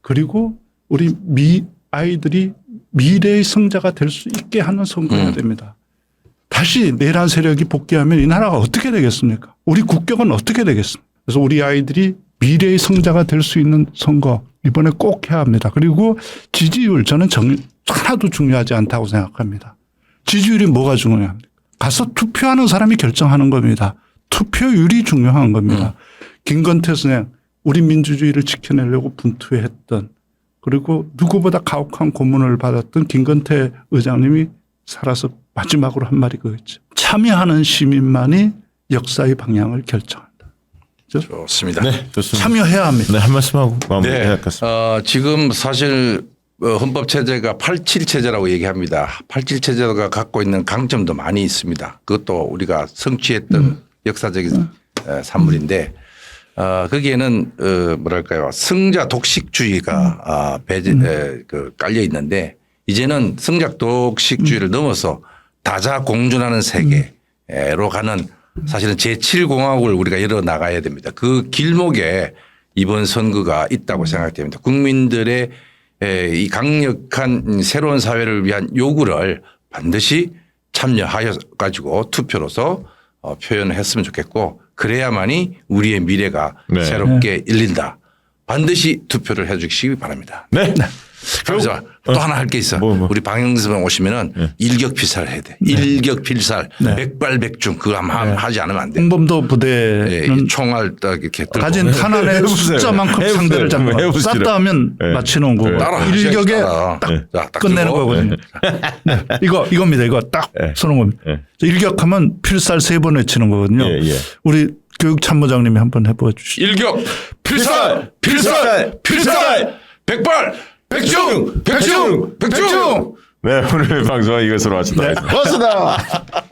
S3: 그리고 우리 아이들이 미래의 승자가 될 수 있게 하는 선거해야 됩니다. 다시 내란 세력이 복귀하면 이 나라가 어떻게 되겠습니까? 우리 국격은 어떻게 되겠습니까? 그래서 우리 아이들이 미래의 승자가 될 수 있는 선거 이번에 꼭 해야 합니다. 그리고 지지율 저는 하나도 중요하지 않다고 생각합니다. 지지율이 뭐가 중요합니까? 가서 투표하는 사람이 결정하는 겁니다. 투표율이 중요한 겁니다. 김건태 선생 우리 민주주의를 지켜내려고 분투했던 그리고 누구보다 가혹한 고문을 받았던 김건태 의장님이 살아서 마지막으로 한 말이 그거였죠. 참여하는 시민만이 역사의 방향을 결정한다.
S2: 좋습니다.
S1: 네, 좋습니다.
S3: 참여해야 합니다.
S1: 네, 한 말씀하고 마무리해야
S2: 네.
S1: 할 것 같습니다.
S2: 지금 사실 헌법 체제가 87 체제라고 얘기합니다. 87 체제가 갖고 있는 강점도 많이 있습니다. 그것도 우리가 성취했던 역사적인 산물인데 거기에는 뭐랄까요 승자 독식주의가 깔려 있는데 이제는 승자 독식주의를 넘어서 다자 공존하는 세계로 가는 사실은 제7공화국을 우리가 열어 나가야 됩니다. 그 길목에 이번 선거가 있다고 생각됩니다. 국민들의 이 강력한 새로운 사회를 위한 요구를 반드시 참여하여 가지고 투표로서 표현했으면 좋겠고 그래야만이 우리의 미래가
S1: 네.
S2: 새롭게 열린다. 반드시 투표를 해 주시기 바랍니다.
S1: 네.
S2: 그래서 또 하나 할 게 있어.
S1: 뭐.
S2: 우리 방영수만 오시면은 일격필살 해야 돼. 일격필살, 백발백중 그거 하지 않으면 안 돼.
S3: 홍범도 부대는
S2: 총알 딱 이렇게 들고
S3: 가진 탄환의
S1: 해보세요.
S3: 숫자만큼
S1: 해보세요.
S3: 상대를 잡고
S1: 해보시죠.
S3: 쌌다 하면
S1: 네.
S3: 맞히는 거고
S2: 따라
S3: 일격에
S2: 따라.
S3: 딱
S2: 자, 딱
S3: 끝내는
S2: 들고.
S3: 거거든요. 네. 이겁니다. 이거 딱
S1: 네.
S3: 쏘는 겁니다.
S1: 네.
S3: 일격하면 필살 3번 외치는 거거든요.
S1: 예, 예.
S3: 우리 교육참모장님이 한번 해봐 주시죠.
S2: 일격 필살 필살 필살 백발 백중 백중 백중.
S1: 네, 오늘 방송은 이것으로 마치도록 하겠습니다. 고맙습니다.